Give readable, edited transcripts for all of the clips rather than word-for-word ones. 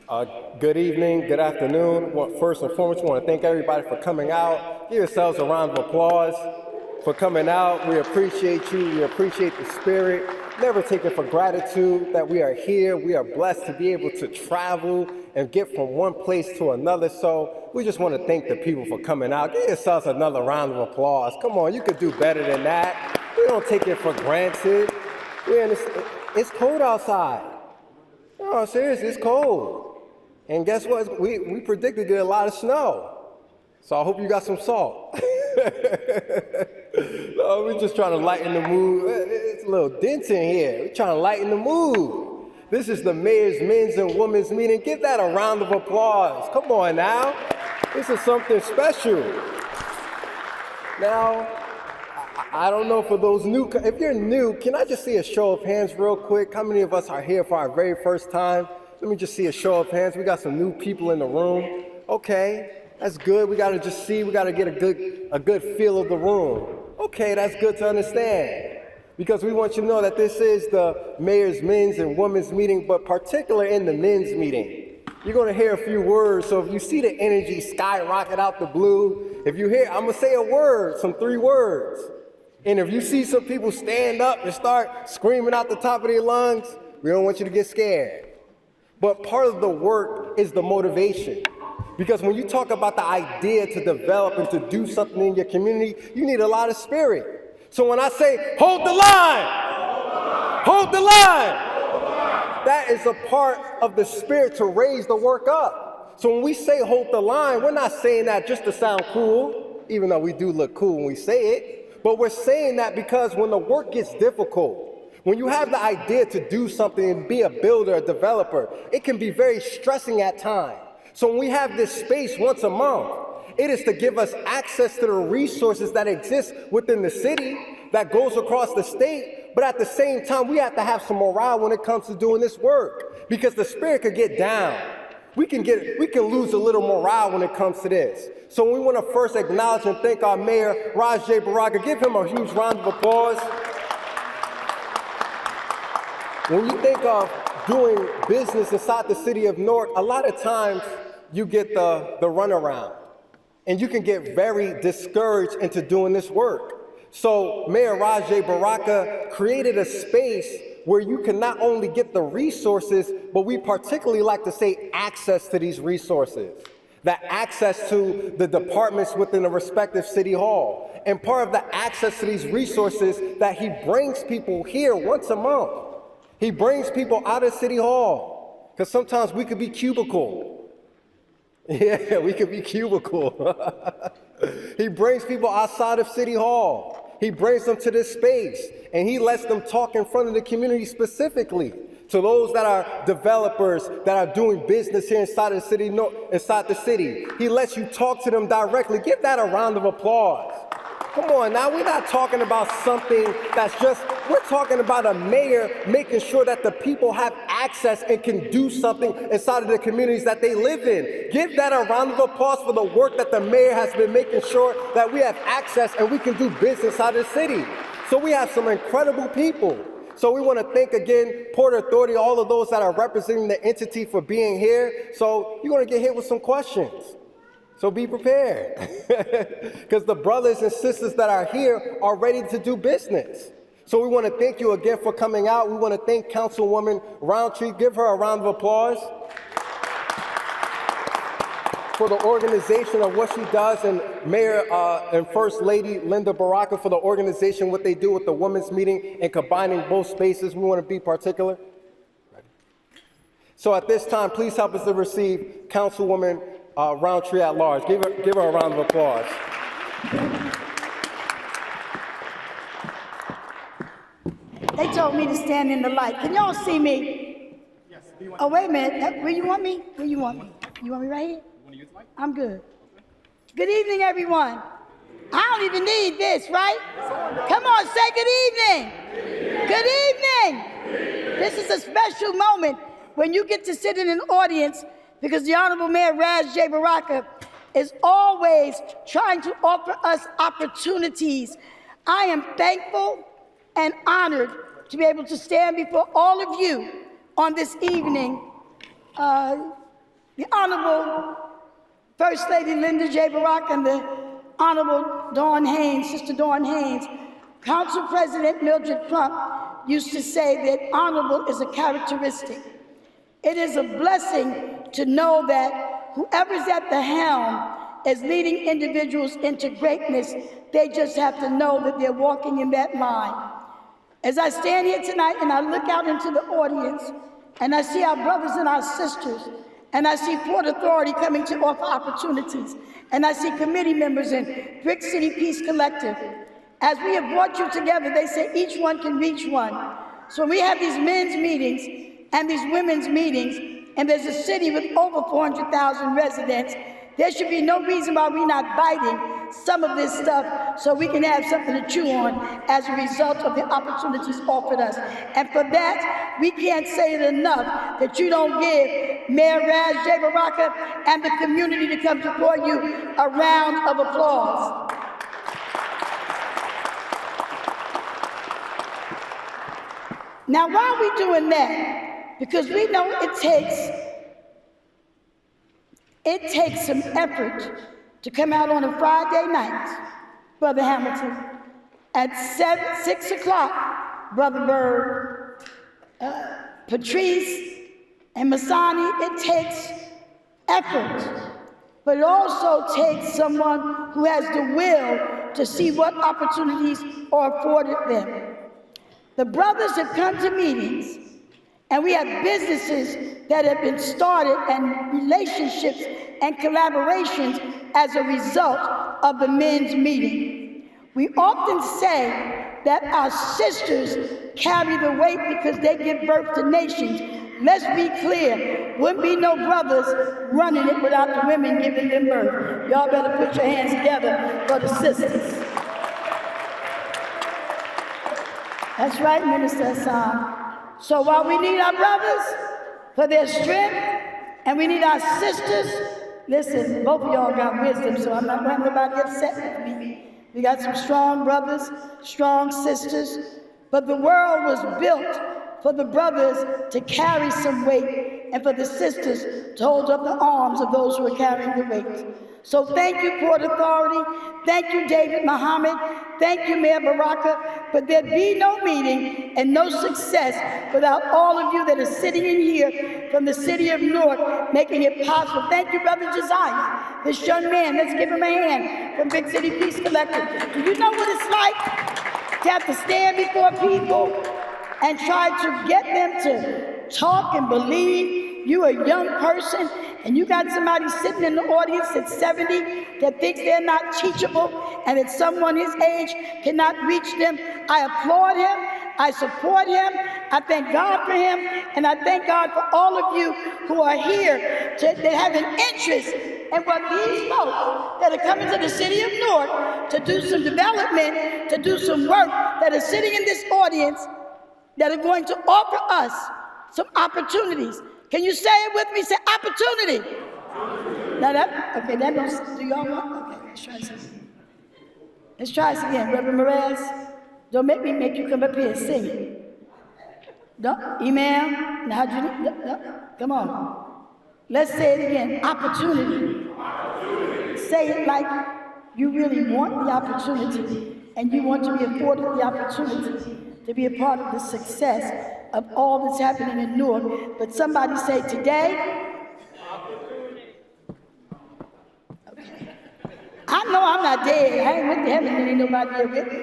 Good evening, good afternoon. Well, first and foremost, I want to thank everybody for coming out. Give yourselves a round of applause for coming out. We appreciate you. We appreciate the spirit. Never take it for gratitude that we are here. We are blessed to be able to travel and get from one place to another. So we just want to thank the people for coming out. Give yourselves another round of applause. Come on, you could do better than that. We don't take it for granted. It's cold outside. No, seriously, it's cold. And guess what? We predicted a lot of snow. So I hope you got some salt. No, we're just trying to lighten the mood. It's a little dense in here. We're trying to lighten the mood. This is the mayor's men's and women's meeting. Give that a round of applause. Come on now. This is something special. Now, I don't know for those new, if you're new, can I just see a show of hands real quick? How many of us are here for our very first time? Let me just see a show of hands. We got some new people in the room. Okay, that's good. We gotta just see, we gotta get a good feel of the room. Okay, that's good to understand. Because we want you to know that this is the mayor's men's and women's meeting, but particularly in the men's meeting. You're gonna hear a few words, so if you see the energy skyrocket out the blue, if you hear, I'm gonna say a word, some 3 words. And if you see some people stand up and start screaming out the top of their lungs, we don't want you to get scared. But part of the work is the motivation. Because when you talk about the idea to develop and to do something in your community, you need a lot of spirit. So when I say, hold the line, hold the line, that is a part of the spirit to raise the work up. So when we say hold the line, we're not saying that just to sound cool, even though we do look cool when we say it, but we're saying that because when the work gets difficult, when you have the idea to do something and be a builder, a developer, it can be very stressing at times. So when we have this space once a month, it is to give us access to the resources that exist within the city, that goes across the state, but at the same time, we have to have some morale when it comes to doing this work, because the spirit could get down. We can lose a little morale when it comes to this. So we want to first acknowledge and thank our mayor, Raj J. Baraka. Give him a huge round of applause. When you think of doing business inside the city of Newark, a lot of times you get the runaround, and you can get very discouraged into doing this work. So Mayor Raj J. Baraka created a space where you can not only get the resources, but we particularly like to say access to these resources, that access to the departments within the respective city hall. And part of the access to these resources that he brings people here once a month. He brings people out of City Hall, because sometimes we could be cubicle. Yeah, we could be cubicle. He brings people outside of City Hall. He brings them to this space, and he lets them talk in front of the community specifically, to those that are developers, that are doing business here inside of the city, inside the city. He lets you talk to them directly. Give that a round of applause. Come on now, we're not talking about something that's just, we're talking about a mayor making sure that the people have access and can do something inside of the communities that they live in. Give that a round of applause for the work that the mayor has been making sure that we have access and we can do business out of the city. So we have some incredible people. So we want to thank again Port Authority, all of those that are representing the entity for being here. So you're going to get hit with some questions. So be prepared, because the brothers and sisters that are here are ready to do business. So we want to thank you again for coming out. We want to thank Councilwoman Roundtree. Give her a round of applause for the organization of what she does, and Mayor and First Lady Linda Baraka for the organization, what they do with the women's meeting and combining both spaces. We want to be particular. So at this time, please help us to receive Councilwoman Roundtree at large. Give her a round of applause. They told me to stand in the light. Can y'all see me? Yes. Oh, wait a minute. Where you want me? Where you want me? You want me right here? You want to use the mic? I'm good. Good evening, everyone. I don't even need this, right? Come on, say good evening. Good evening. This is a special moment when you get to sit in an audience, because the Honorable Mayor Raj J. Baraka is always trying to offer us opportunities. I am thankful and honored to be able to stand before all of you on this evening the Honorable First Lady Linda J. Barack and the Honorable Dawn Haynes, Sister Dawn Haynes, Council President Mildred Crump used to say that honorable is a characteristic. It is a blessing to know that whoever's at the helm is leading individuals into greatness. They just have to know that they're walking in that line. As I stand here tonight and I look out into the audience and I see our brothers and our sisters, and I see Port Authority coming to offer opportunities, and I see committee members in Brick City Peace Collective. As we have brought you together, they say each one can reach one. So when we have these men's meetings and these women's meetings, and there's a city with over 400,000 residents, there should be no reason why we're not biting some of this stuff so we can have something to chew on as a result of the opportunities offered us. And for that, we can't say it enough that you don't give Mayor Raz J. Baraka and the community that comes before you a round of applause. Now, why are we doing that? Because we know it takes some effort to come out on a Friday night, Brother Hamilton, at 6 o'clock, Brother Bird, Patrice, and Masani. It takes effort, but it also takes someone who has the will to see what opportunities are afforded them. The brothers have come to meetings, and we have businesses that have been started and relationships and collaborations as a result of the men's meeting. We often say that our sisters carry the weight because they give birth to nations. Let's be clear, wouldn't be no brothers running it without the women giving them birth. Y'all better put your hands together for the sisters. That's right, Minister Hassan. So while we need our brothers for their strength, and we need our sisters, listen, both of y'all got wisdom, so I'm not going to have nobody upset with me. We got some strong brothers, strong sisters, but the world was built for the brothers to carry some weight and for the sisters to hold up the arms of those who are carrying the weight. So thank you, Port Authority. Thank you, David Muhammad. Thank you, Mayor Baraka. But there'd be no meeting and no success without all of you that are sitting in here from the city of Newark, making it possible. Thank you, Brother Josiah, this young man. Let's give him a hand from Big City Peace Collective. Do you know what it's like to have to stand before people and try to get them to talk and believe? You're a young person, and you got somebody sitting in the audience that's 70 that thinks they're not teachable and that someone his age cannot reach them. I applaud him. I support him. I thank God for him. And I thank God for all of you who are here that have an interest in what these folks that are coming to the city of Newark to do some development, to do some work, that are sitting in this audience, that are going to offer us some opportunities. Can you say it with me? Say opportunity. Now that, okay, that don't, do y'all want? Okay, let's try this again. Let's try this again. Reverend Perez, don't make me make you come up here and sing it. Don't, Imam, now how'd you, no, come on. Let's say it again, opportunity. Say it like you really want the opportunity and you want to be afforded the opportunity to be a part of the success of all that's happening in Newark. But somebody say today. Okay. I know I'm not dead. I ain't went to heaven and ain't nobody here with me.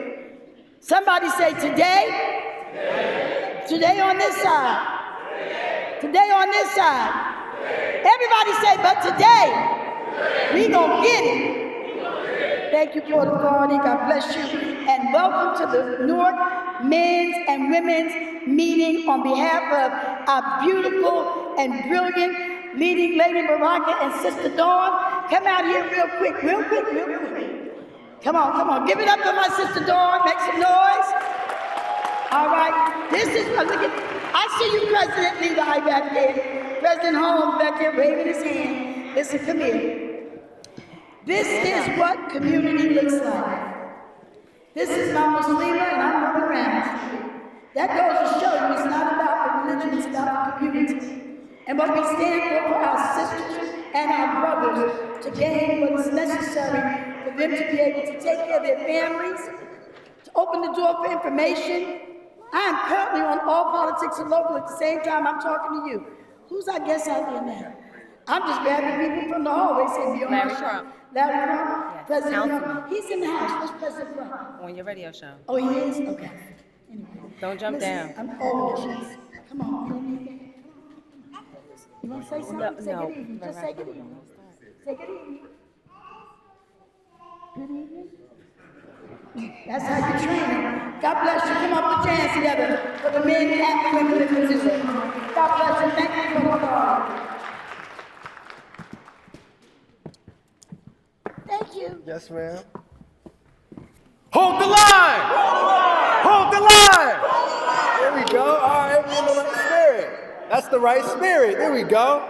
Somebody say today. Today on this side. Today on this side. Everybody say, but today, we gonna get it. Thank you, Port Authority. God bless you. And welcome to the Newark Men's and Women's Meeting on behalf of our beautiful and brilliant leading Lady Baraka and Sister Dawn. Come out here real quick, real quick, real quick. Come on, come on. Give it up for my Sister Dawn. Make some noise. All right. This is, look at, I see you, President Levi back there. President Holmes back there waving his hand. Listen, come here. This is what community looks like. This is Mama Slima and I'm Mama Ramsey. That goes to show you it's not about the religion, it's about the community. and what we stand for our sisters and our brothers to gain what is necessary for them to be able to take care of their families, to open the door for information. I am currently on All Politics and Local at the same time I'm talking to you. Who's our guest out there now? I'm just grabbing people from the hallway saying, be on my show. Larry Crump, Yes, President Councilman. Crump. He's in the house. What's President Crump? On your radio show. Oh, he is? Okay. Anyway. Don't jump down. I'm old, jeez. Come on, you don't need that. You want to say something? No, Say no. good evening. Just say good evening. Say good evening. Good evening. That's how you train them. God bless you. Come on, put your hands together for the men and women in position. God bless you. Thank you for the call. Thank you. Yes, ma'am. Hold the line! Hold the line! There we go. All right, we're in the right spirit. That's the right spirit. There we go.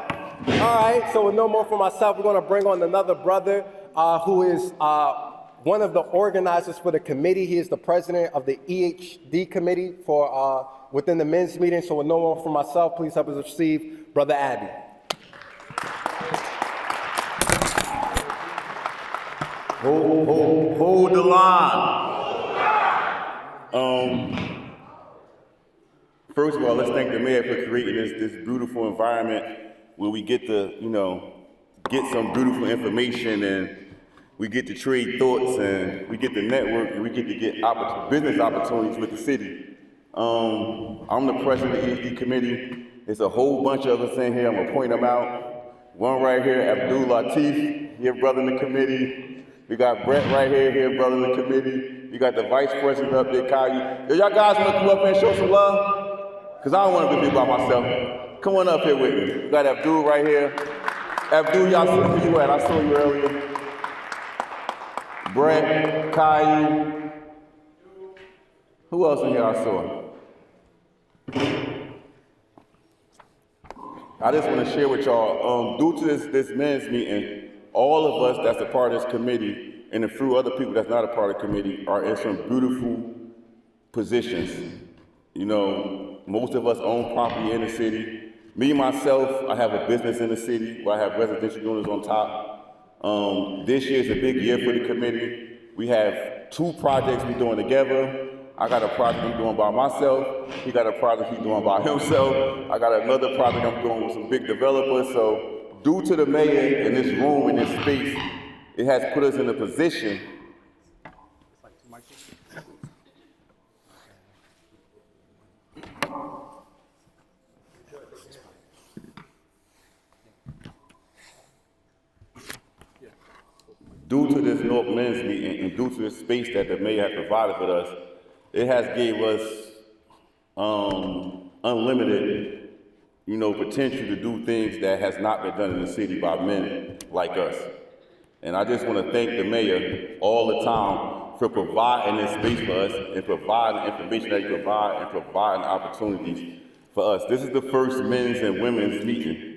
All right, so with no more for myself, we're going to bring on another brother who is one of the organizers for the committee. He is the president of the EHD committee for within the men's meeting. So with no more for myself, please help us receive Brother Abbey. Hold the line. First of all, let's thank the mayor for creating this beautiful environment where we get to, get some beautiful information, and we get to trade thoughts, and we get to network, and we get to get business opportunities with the city. I'm the president of the EHD committee. There's a whole bunch of us in here. I'm gonna point them out. One right here, Abdul Latif, here, brother in the committee. We got Brett right here, brother in the committee. You got the vice president up there, Kyle. Yo, y'all guys wanna come up here and show some love? Cause I don't wanna be by myself. Come on up here with me. We got Abdul right here. Abdul, y'all see where you at? I saw you earlier. Brett, Kyle. Who else in here I saw? I just want to share with y'all, due to this men's meeting, all of us that's a part of this committee and a few other people that's not a part of the committee are in some beautiful positions. Most of us own property in the city. Me, myself, I have a business in the city where I have residential units on top. This year is a big year for the committee. We have 2 projects we're doing together. I got a project I'm doing by myself. He got a project he's doing by himself. I got another project I'm doing with some big developers. So due to the mayor in this room, in this space, it has put us in a position. Due to this North Men's meeting and due to the space that the mayor has provided for us, it has gave us unlimited, potential to do things that has not been done in the city by men like us. And I just want to thank the mayor all the time for providing this space for us and providing information that he provides and providing opportunities for us. This is the first men's and women's meeting.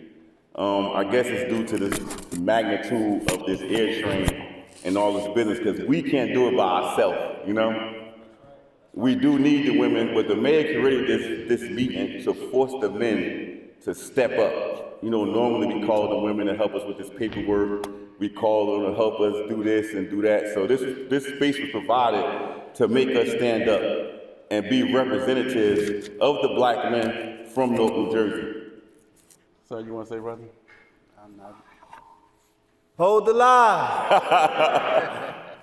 I guess it's due to this magnitude of this air train and all this business, because we can't do it by ourselves, We do need the women, but the mayor created this meeting to force the men to step up. Normally we call the women to help us with this paperwork. We call them to help us do this and do that. So this space was provided to make us stand up and be representatives of the black men from North New Jersey. So you want to say, brother? I'm not. Hold the line.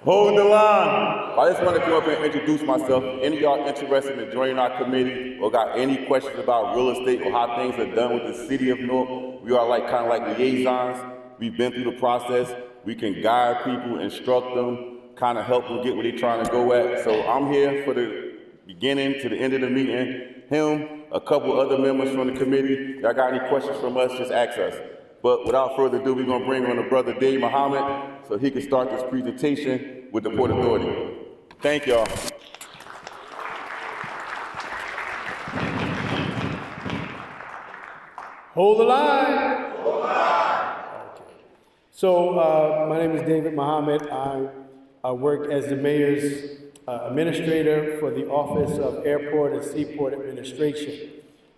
Hold the line. I just want to come up and introduce myself. Any of y'all interested in joining our committee or got any questions about real estate or how things are done with the city of North, we are kind of like liaisons. We've been through the process. We can guide people, instruct them, kind of help them get where they're trying to go at. So I'm here for the beginning to the end of the meeting. Him, a couple other members from the committee. Y'all got any questions from us, just ask us. But without further ado, we're gonna bring on the brother Dave Muhammad so he can start this presentation with the Port Authority. Thank y'all. Hold the line. Hold the line. Okay. So my name is David Muhammad. I work as the mayor's administrator for the Office of Airport and Seaport Administration.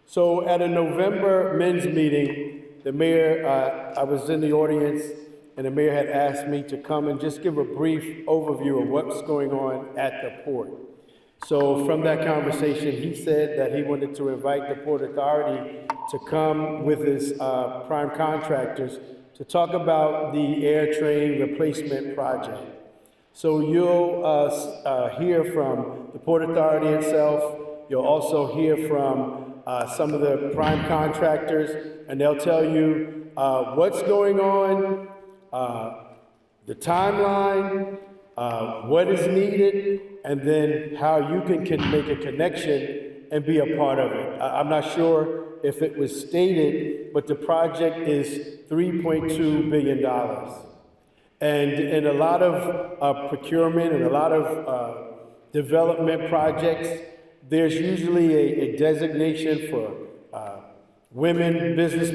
So at a November men's meeting, the mayor, I was in the audience, and the mayor had asked me to come and just give a brief overview of what's going on at the port. So from that conversation, he said that he wanted to invite the Port Authority to come with his prime contractors to talk about the air train replacement project. So you'll hear from the Port Authority itself. You'll also hear from some of the prime contractors, and they'll tell you what's going on, the timeline, what is needed, and then how you can make a connection and be a part of it. I'm not sure if it was stated, but the project is $3.2 billion. And in a lot of procurement and a lot of development projects, there's usually a designation for women business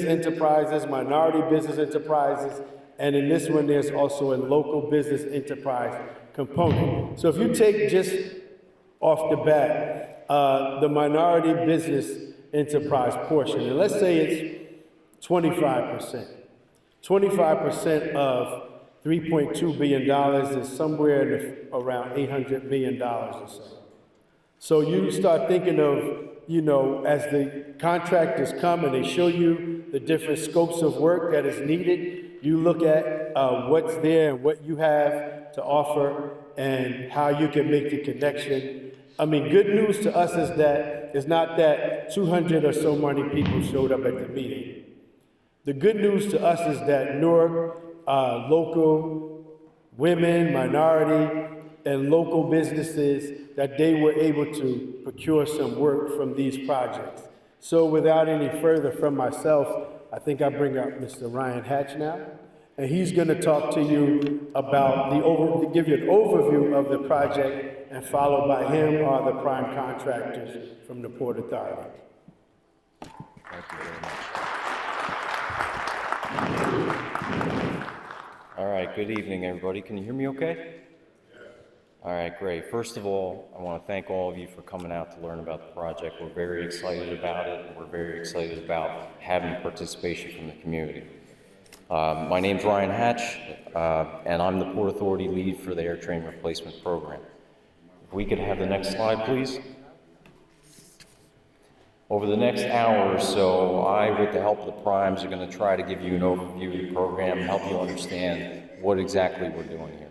enterprises, minority business enterprises, and in this one, there's also a local business enterprise component. So if you take just off the bat, the minority business enterprise portion, and let's say it's 25%. 25% of $3.2 billion is somewhere around $800 million or so. So you start thinking of, as the contractors come and they show you the different scopes of work that is needed, you look at what's there and what you have to offer and how you can make the connection. I mean, good news to us is that it's not that 200 or so many people showed up at the meeting. The good news to us is that Newark, local women, minority, and local businesses, that they were able to procure some work from these projects. So without any further from myself, I think I bring up Mr. Ryan Hatch now, and he's going to talk to you about give you an overview of the project, and followed by him are the prime contractors from the Port Authority. Thank you very much. All right, good evening, everybody. Can you hear me okay? All right, great. First of all, I want to thank all of you for coming out to learn about the project. We're very excited about it, and we're very excited about having participation from the community. My name's Ryan Hatch, and I'm the Port Authority lead for the Air Train Replacement Program. If we could have the next slide, please. Over the next hour or so, I, with the help of the primes, are going to try to give you an overview of the program and help you understand what exactly we're doing here.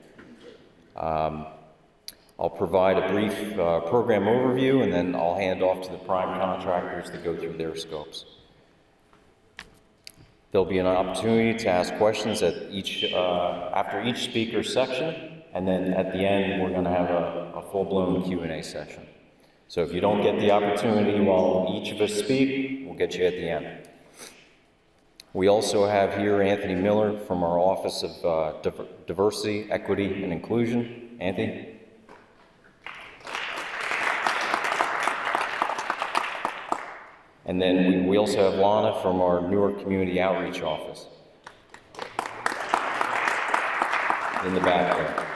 I'll provide a brief program overview, and then I'll hand off to the prime contractors to go through their scopes. There'll be an opportunity to ask questions at after each speaker's section, and then at the end, we're going to have a full-blown Q&A session. So if you don't get the opportunity while each of us speak, we'll get you at the end. We also have here Anthony Miller from our Office of Diversity, Equity, and Inclusion. Anthony? And then we also have Lana from our Newark Community Outreach Office in the back there.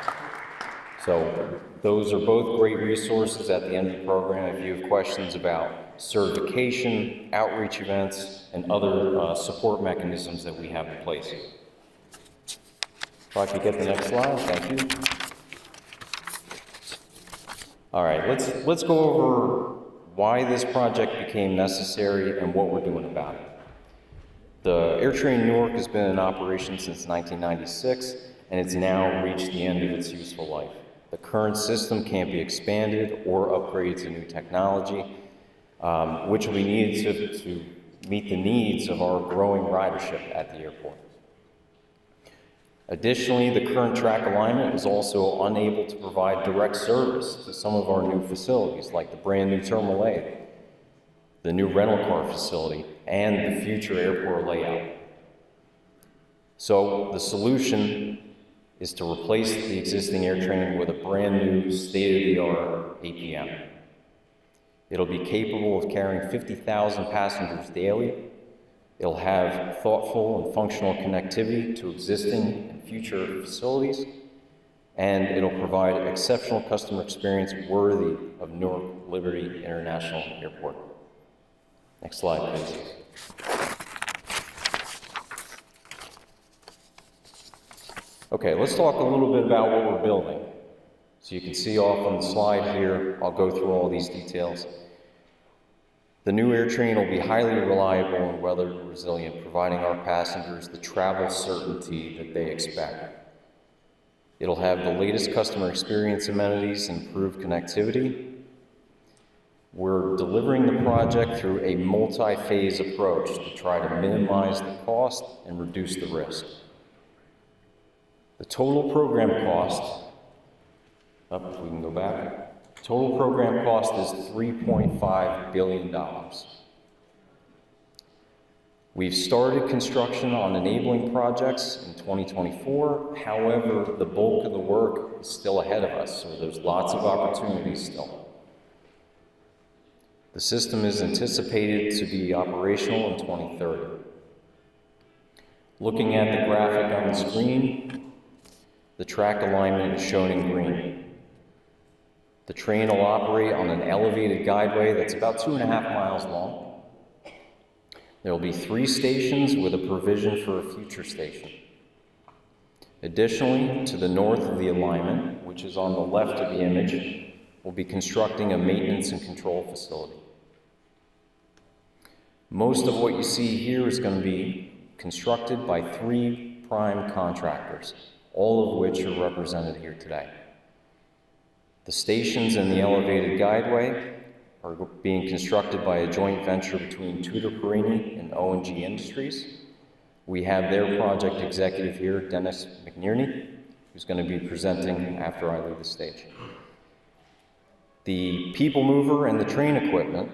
So those are both great resources at the end of the program if you have questions about certification, outreach events, and other support mechanisms that we have in place. If I could get the next slide, thank you. All right, let's go over why this project became necessary and what we're doing about it. The AirTrain Newark has been in operation since 1996, and it's now reached the end of its useful life. The current system can't be expanded or upgraded to new technology, which will be needed to meet the needs of our growing ridership at the airport. Additionally, the current track alignment is also unable to provide direct service to some of our new facilities, like the brand new Terminal A, the new rental car facility, and the future airport layout. So the solution is to replace the existing AirTrain with a brand new state-of-the-art APM. It'll be capable of carrying 50,000 passengers daily. It'll have thoughtful and functional connectivity to existing and future facilities. and it'll provide exceptional customer experience worthy of Newark Liberty International Airport. Next slide, please. Okay, let's talk a little bit about what we're building. So you can see off on the slide here, I'll go through all these details. The new AirTrain will be highly reliable and weather resilient, providing our passengers the travel certainty that they expect. It'll have the latest customer experience amenities and improved connectivity. We're delivering the project through a multi-phase approach to try to minimize the cost and reduce the risk. The total program cost, if we can go back, total program cost is $3.5 billion. We've started construction on enabling projects in 2024. However, the bulk of the work is still ahead of us, so there's lots of opportunities still. The system is anticipated to be operational in 2030. Looking at the graphic on the screen, the track alignment is shown in green. The train will operate on an elevated guideway that's about 2.5 miles long. There will be 3 stations with a provision for a future station. Additionally, to the north of the alignment, which is on the left of the image, we'll be constructing a maintenance and control facility. Most of what you see here is going to be constructed by 3 prime contractors, all of which are represented here today. The stations and the elevated guideway are being constructed by a joint venture between Tutor Perini and O&G Industries. We have their project executive here, Dennis McNerney, who's going to be presenting after I leave the stage. The people mover and the train equipment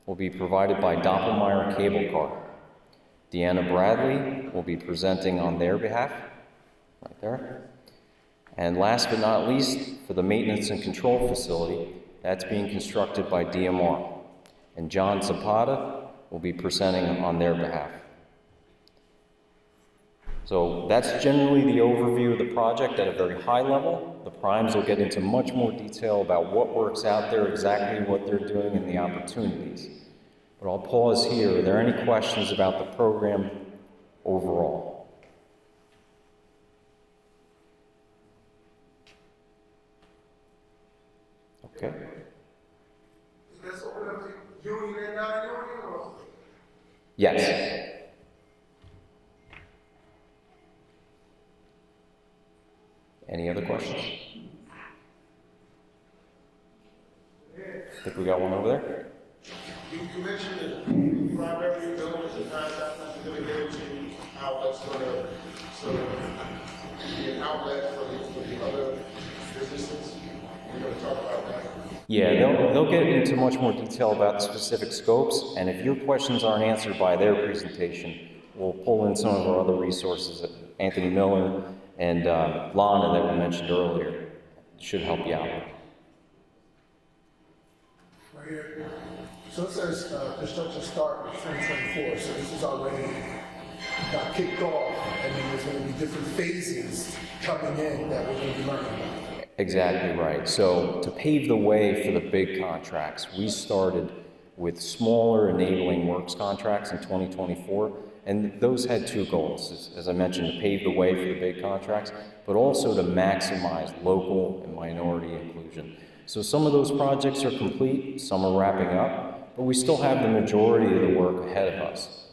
will be provided by Doppelmayr Cable Car. Deanna Bradley will be presenting on their behalf, right there. And last but not least, for the maintenance and control facility, that's being constructed by DMR. And John Zapata will be presenting on their behalf. So that's generally the overview of the project at a very high level. The primes will get into much more detail about what works out there, exactly what they're doing, and the opportunities. But I'll pause here. Are there any questions about the program overall? Okay. Is this open up to union and non-union, or? Yes. Any other questions? I think we got one over there. You mentioned that primary builders and contractors are going to get into outlets for be an outlet for the other businesses. We're going to talk about that. Yeah, they'll get into much more detail about the specific scopes, and if your questions aren't answered by their presentation, we'll pull in some of our other resources, Anthony Miller and Lana that we mentioned earlier. It should help you out. Right here. So it says construction start in 2024, so this is already got kicked off, and then there's going to be different phases coming in that we're going to be learning about. Exactly right. So to pave the way for the big contracts, we started with smaller enabling works contracts in 2024, and those had 2 goals, as I mentioned, to pave the way for the big contracts, but also to maximize local and minority inclusion. So some of those projects are complete, some are wrapping up, but we still have the majority of the work ahead of us.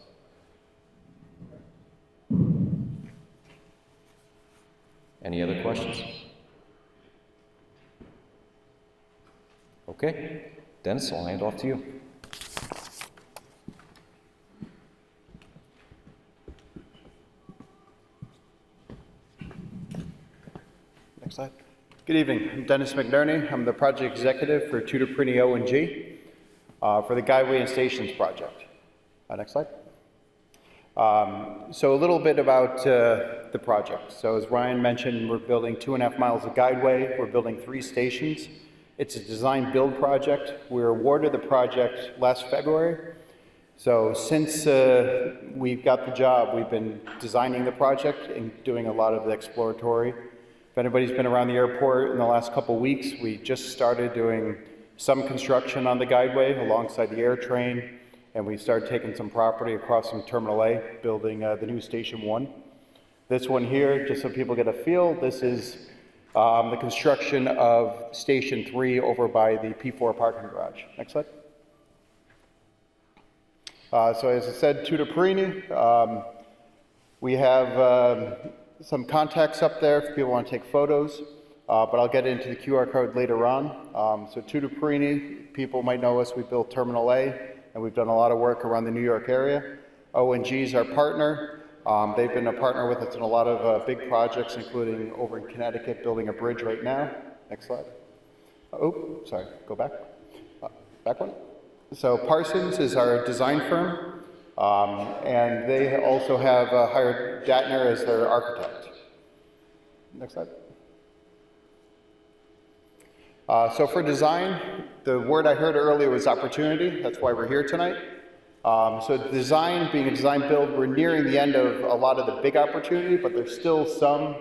Any other questions? Okay, Dennis, I'll hand off to you. Next slide. Good evening. I'm Dennis McNerney. I'm the project executive for Tutor Perini O&G for the Guideway and Stations project. Next slide. So a little bit about the project. So as Ryan mentioned, we're building 2.5 miles of guideway. We're building 3 stations. It's a design build project. We were awarded the project last February. So since we've got the job, we've been designing the project and doing a lot of the exploratory If anybody's been around the airport in the last couple weeks, we just started doing some construction on the guideway alongside the air train, and we started taking some property across from Terminal A, building the new Station 1. This one here, just so people get a feel, this is the construction of Station 3 over by the P4 parking garage. Next slide. So as I said, Tutor Perini, we have some contacts up there if people want to take photos, but I'll get into the QR code later on. So Tutor Perini, people might know us, we built Terminal A, and we've done a lot of work around the New York area. ONG is our partner. They've been a partner with us in a lot of big projects, including over in Connecticut, building a bridge right now. Next slide. Oh, sorry, go back. Back one. So Parsons is our design firm, and they also have hired Datner as their architect. Next slide. So for design, the word I heard earlier was opportunity. That's why we're here tonight. So design, being a design build, we're nearing the end of a lot of the big opportunity, but there's still some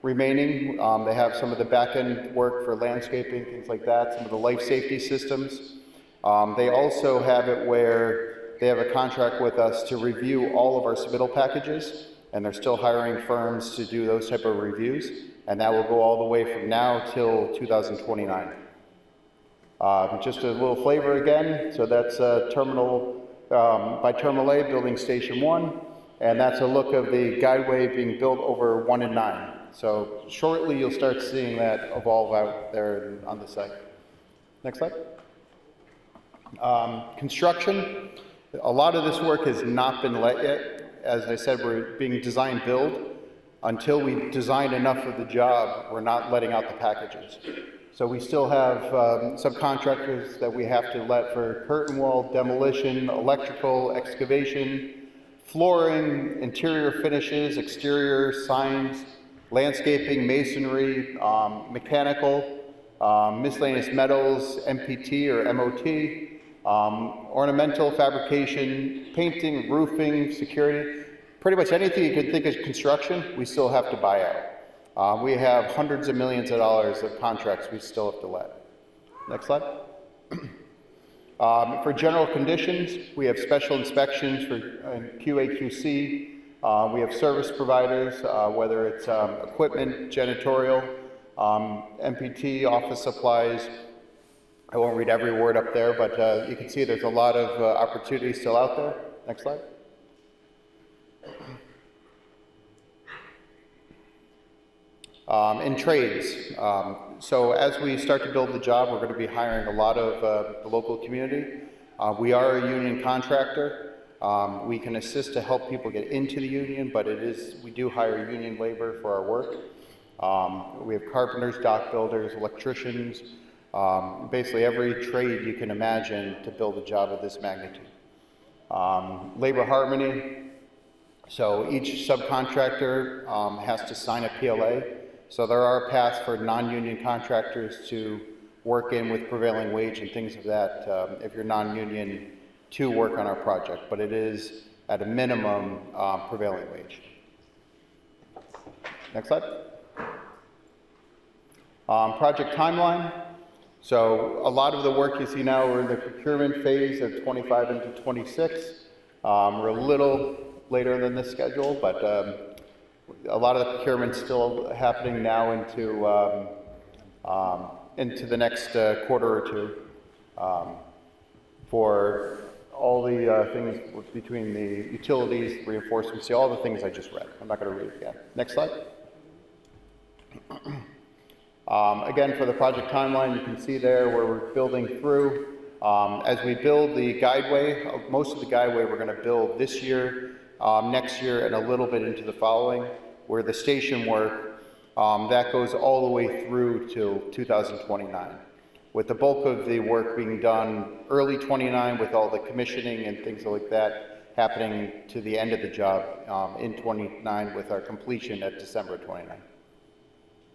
remaining. They have some of the back-end work for landscaping, things like that, some of the life safety systems. They also have it where they have a contract with us to review all of our submittal packages, and they're still hiring firms to do those type of reviews, and that will go all the way from now till 2029. Just a little flavor again, so that's by Terminal A, building Station 1, and that's a look of the guideway being built over 1 and 9. So shortly you'll start seeing that evolve out there on the site. Next slide. Construction, a lot of this work has not been let yet. As I said, we're being design build. Until we design enough of the job, we're not letting out the packages. So we still have subcontractors that we have to let for curtain wall, demolition, electrical, excavation, flooring, interior finishes, exterior signs, landscaping, masonry, mechanical, miscellaneous metals, MPT or MOT, ornamental fabrication, painting, roofing, security. Pretty much anything you could think of construction, we still have to buy out. We have hundreds of millions of dollars of contracts we still have to let. Next slide. For general conditions, we have special inspections for QA/QC. We have service providers, whether it's equipment, janitorial, MPT, office supplies. I won't read every word up there, but you can see there's a lot of opportunities still out there. Next slide. In trades, so as we start to build the job, we're going to be hiring a lot of the local community. We are a union contractor. We can assist to help people get into the union, but we do hire union labor for our work. We have carpenters, dock builders, electricians, basically every trade you can imagine to build a job of this magnitude. Labor harmony, so each subcontractor has to sign a PLA. So there are paths for non-union contractors to work in with prevailing wage and things of that, if you're non-union, to work on our project, but it is at a minimum prevailing wage. Next slide. Project timeline. So a lot of the work you see now, we're in the procurement phase of 25 into 26. We're a little later than this schedule, but a lot of the procurement's still happening now into the next quarter or two for all the things between the utilities, reinforcements, all the things I just read. I'm not going to read it again. Next slide. Again, for the project timeline, you can see there where we're building through. As we build the guideway, most of the guideway we're going to build this year, next year, and a little bit into the following. Where the station work, that goes all the way through till 2029. With the bulk of the work being done early 29 with all the commissioning and things like that happening to the end of the job in 29 with our completion at December 29.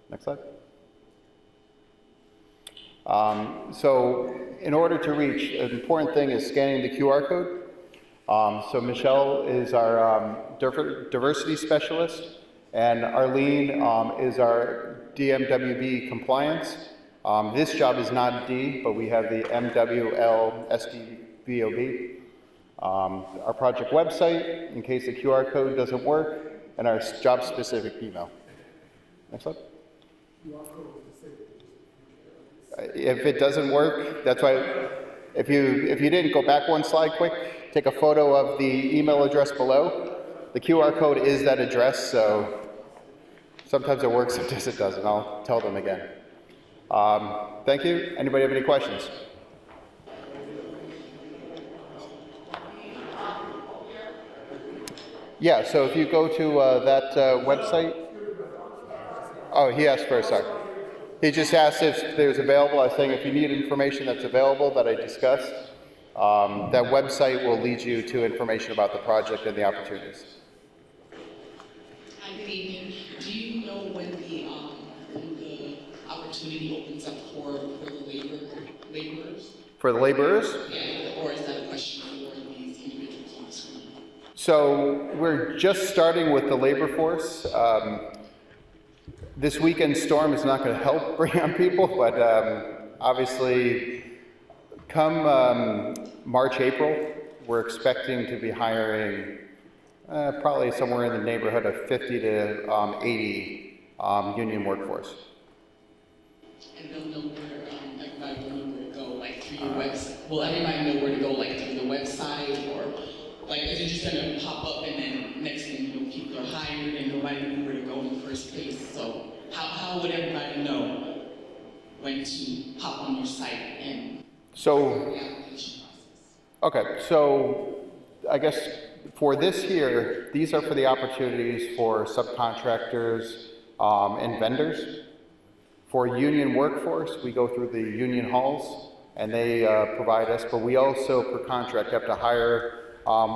Next slide. So in order to reach, an important thing is scanning the QR code. So Michelle is our diversity specialist, And Arlene is our DMWB compliance. This job is not D, but we have the MWL SDVOB. Our project website, in case the QR code doesn't work, and our job-specific email. Next slide. If it doesn't work, that's why, if you didn't, go back one slide quick, take a photo of the email address below. The QR code is that address, so sometimes it works, sometimes it doesn't. I'll tell them again. Thank you. Anybody have any questions? Yeah, so if you go to that website. Oh, he asked first, sorry. He just asked if there's available. I was saying if you need information that's available that I discussed, that website will lead you to information about the project and the opportunities. Hi, good evening. Do you know when the opportunity opens up for the laborers? For the laborers? Yeah, or is that a question for these individuals on the screen? So we're just starting with the labor force. This weekend storm is not going to help bring on people, but obviously come March, April, we're expecting to be hiring probably somewhere in the neighborhood of 50 to 80 union workforce. And they'll know where, everybody will know where to go, like through your website. Will everybody know where to go, like through the website, or like is it just gonna pop up and then next thing you know, people are hired and nobody knew where to go in the first place? So how would everybody know when to hop on your site and So, the application process? okay, so I guess for this here, these are for the opportunities for subcontractors and vendors. For union workforce, we go through the union halls and they provide us, but we also, per contract, have to hire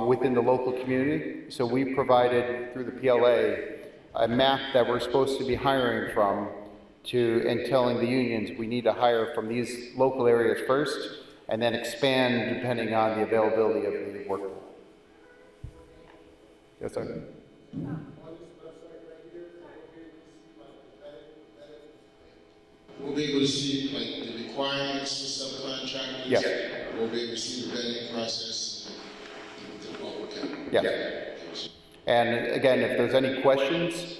within the local community. So we provided through the PLA a map that we're supposed to be hiring from and telling the unions we need to hire from these local areas first and then expand depending on the availability of the workforce. Yes, sir. We'll be able to see like the requirements for subcontractors. Yes. We'll be able to see the vetting process. Okay. Yes. And again, if there's any questions,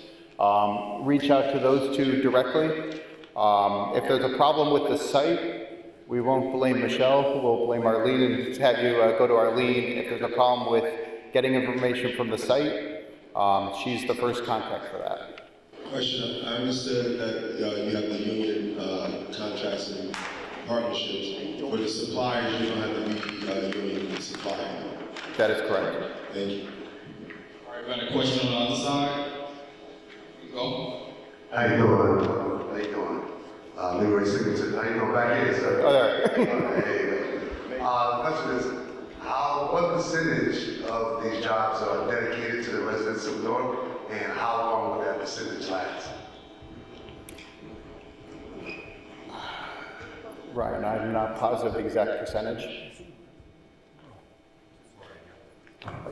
reach out to those two directly. If there's a problem with the site, we won't blame Michelle, we'll blame Arlene and just have you go to Arlene. If there's a problem with getting information from the site, she's the first contact for that. Question, I understood that you have the union contracts and partnerships. For the suppliers, you don't have to be union supplier. That is correct. Thank you. All right, got a question on the other side? Go. How you doing? How you doing? Leroy Singleton. How you doing back here, sir? Oh, there. Hey. The question is, what percentage of these jobs are dedicated to the residents of North, and how long will that percentage last? Ryan, I'm not positive the exact percentage.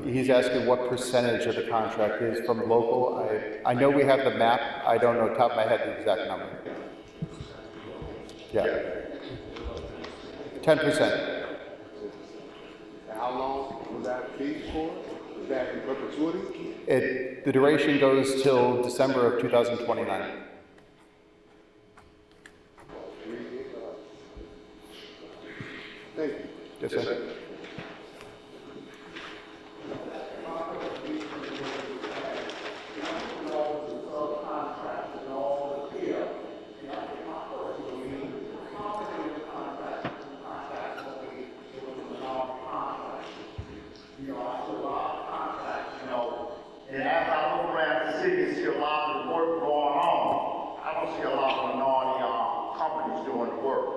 He's asking what percentage of the contract is from local. I know we have the map. I don't know top of my head the exact number. Yeah. 10%. How long will that be for? Is that in perpetuity? The duration goes till December of 2029. Thank you. Yes, sir. And as I look around the city and see a lot of work going on, I don't see a lot of minority companies doing the work.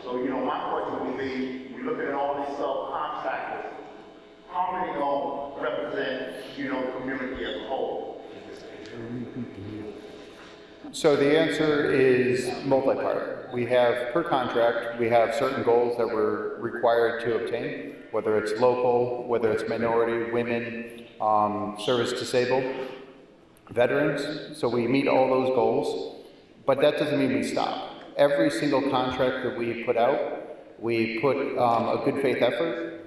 So, my question would be, we're looking at all these subcontractors, how many gonna represent, the community as a whole? So the answer is multi-part. We have, per contract, we have certain goals that we're required to obtain, whether it's local, whether it's minority, women, service disabled. veterans, so we meet all those goals, but that doesn't mean we stop. Every single contract that we put out, we put a good faith effort.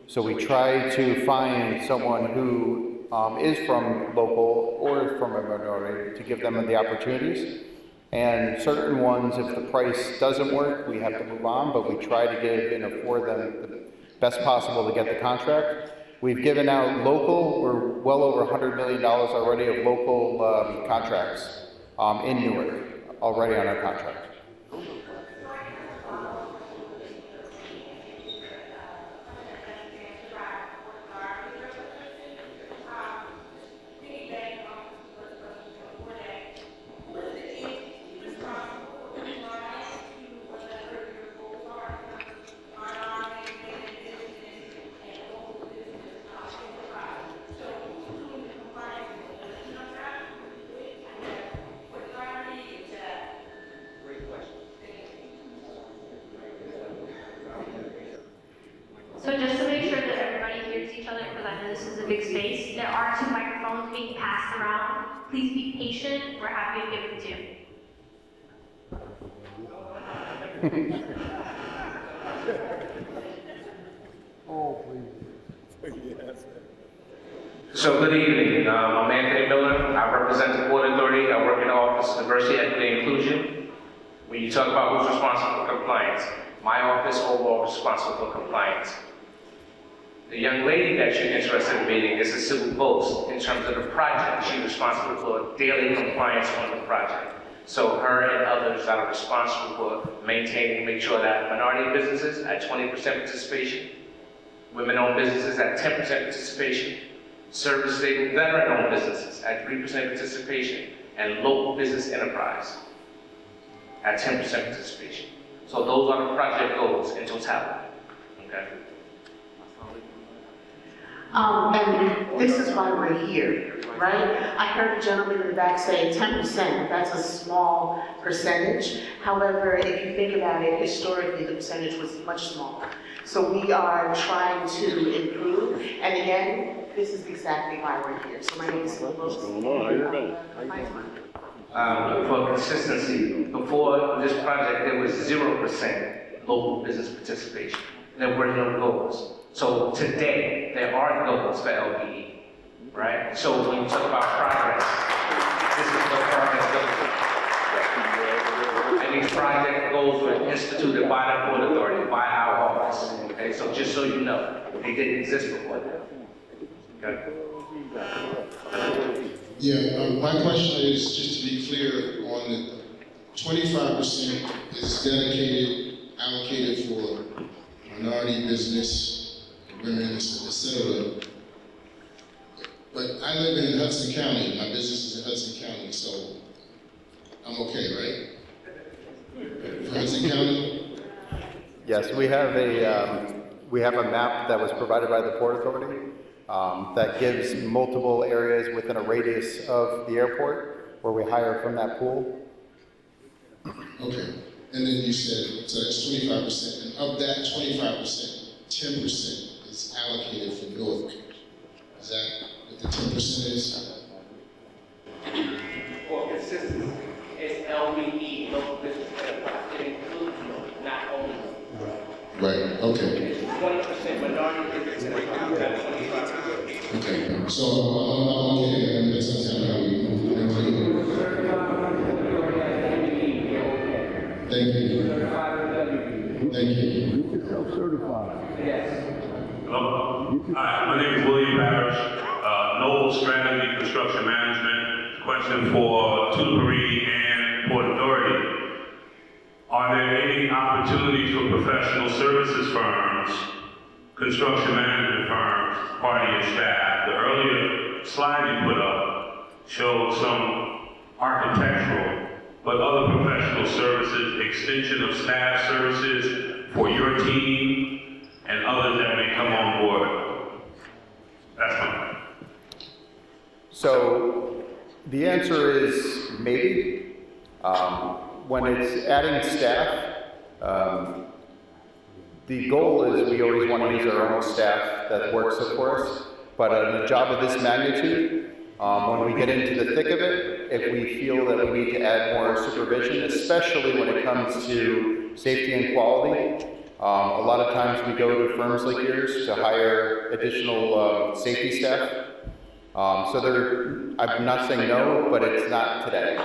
So we try to find someone who is from local or from a minority to give them the opportunities. And certain ones, if the price doesn't work, we have to move on, but we try to give and afford them the best possible to get the contract. We've given out local, we're well over $100 million already of local contracts in Newark already on our contract. So just to make sure that everybody hears each other, because I know this is a big space, there are 2 microphones being passed around. Please be patient. We're happy to give them to you. So good evening. I'm Anthony Miller. I represent the Port Authority. I work in the Office of Diversity, Equity, and Inclusion. When you talk about who's responsible for compliance, my office overall is responsible for compliance. The young lady that you're interested in meeting is a civil post. In terms of the project, she's responsible for daily compliance on the project. So her and others that are responsible for maintaining, make sure that minority businesses at 20% participation, women-owned businesses at 10% participation, service-saving veteran-owned businesses at 3% participation, and local business enterprise at 10% participation. So those are the project goals in totality, okay? And this is why we're here, right? I heard a gentleman in the back say 10%, that's a small percentage. However, if you think about it, historically, the percentage was much smaller. So we are trying to improve, and again, this is exactly why we're here. So my name is Lobos. What's going on? How you doing? For consistency, before this project, there was 0% local business participation. There were no goals. So today, there are goals for LBE, right? So when you talk about progress, this is what progress goes. And these project goals were instituted by the Port Authority, by our office. Okay, so just so you know, they didn't exist before that. Okay? Yeah, my question is, just to be clear, on the 25% is dedicated, allocated for minority business, women, etc. But I live in Hudson County, my business is in Hudson County, so I'm okay, right? For Hudson County? Yes, we have a map that was provided by the Port Authority that gives multiple areas within a radius of the airport where we hire from that pool. Okay, and then you said, so that's 25%, and of that 25%, 10% is allocated for North. Is that what the 10% is? For consistency, it's LBE, local business enterprise. It includes North, not only North. Right, okay. 20% minority business enterprise, 25%. Okay, so I'm okay, and that's not how we Thank you. Thank you. You can self-certify. Yes. Hello? Hi, my name is William Parrish, Noble Strategy Construction Management. Question for Tutoree and Port Authority. Are there any opportunities for professional services firms, construction management firms, party and staff? The earlier slide you put up showed some architectural, but other professional services, extension of staff services for your team and others that may come on board. That's my question. So the answer is maybe. When it's adding staff, the goal is we always want to use our own staff that works for us, but on a job of this magnitude, When we get into the thick of it, if we feel that we need to add more supervision, especially when it comes to safety and quality, a lot of times we go to firms like yours to hire additional safety staff. I'm not saying no, but it's not today.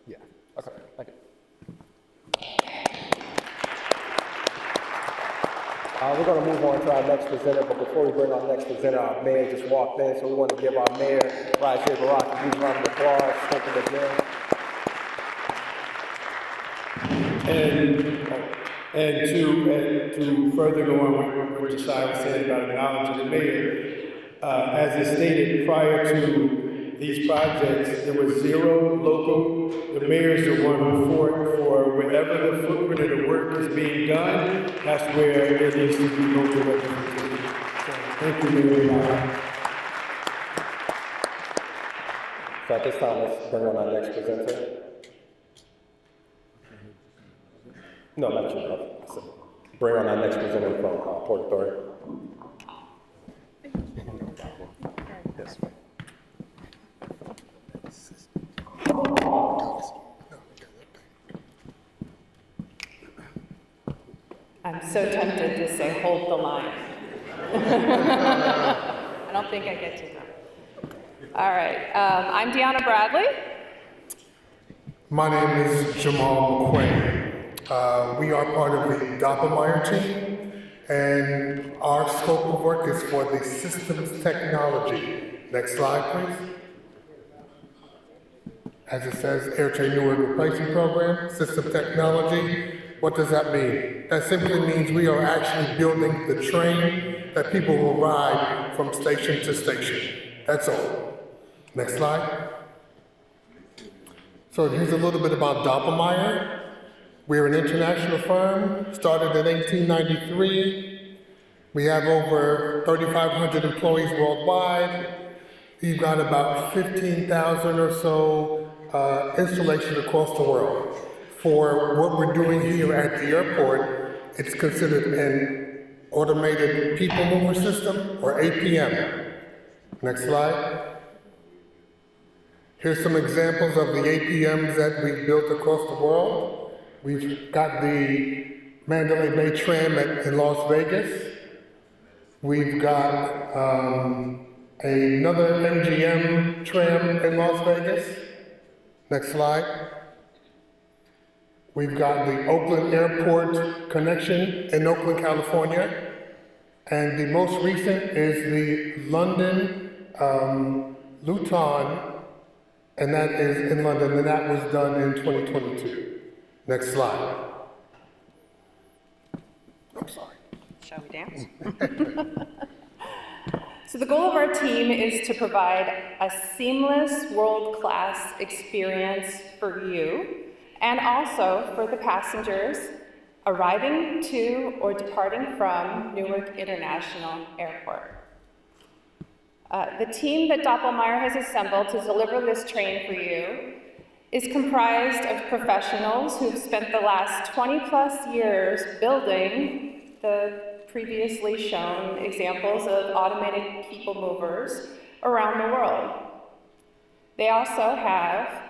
Yeah. Okay. Thank you. We're going to move on to our next presenter, but before we bring our next presenter, our mayor just walked in, so we want to give our mayor, Rajay Barak, a huge round of applause. Thank him And to further go on what Josiah was saying about acknowledging the mayor, as is stated, prior to these projects, there was zero local. The mayor's the one who fought for wherever the footprint of the work is being done, that's where there needs to be local representation. So, thank you very much. So at this time, let's bring on our next presenter. No, not you. Bring on our next presenter from Port Authority. Yes. I'm so tempted to say, hold the line. I don't think I get to that. All right, I'm Deanna Bradley. My name is Jamal McQuaid. We are part of the Doppelmayr team, and our scope of work is for the systems technology. Next slide, please. As it says, AirTrain Newark Replacement Program, System Technology. What does that mean? That simply means we are actually building the train that people will ride from station to station. That's all. Next slide. So here's a little bit about Doppelmayr. We're an international firm, started in 1893. We have over 3,500 employees worldwide. We've got about 15,000 or so installations across the world. For what we're doing here at the airport, it's considered an automated people mover system, or APM. Next slide. Here's some examples of the APMs that we've built across the world. We've got the Mandalay Bay Tram in Las Vegas. We've got another MGM tram in Las Vegas. Next slide. We've got the Oakland Airport connection in Oakland, California. And the most recent is the London Luton, and that is in London, and that was done in 2022. Next slide. I'm sorry. Shall we dance? So the goal of our team is to provide a seamless, world-class experience for you and also for the passengers arriving to or departing from Newark International Airport. The team that Doppelmayr has assembled to deliver this train for you is comprised of professionals who've spent the last 20-plus years building the previously shown examples of automated people movers around the world. They also have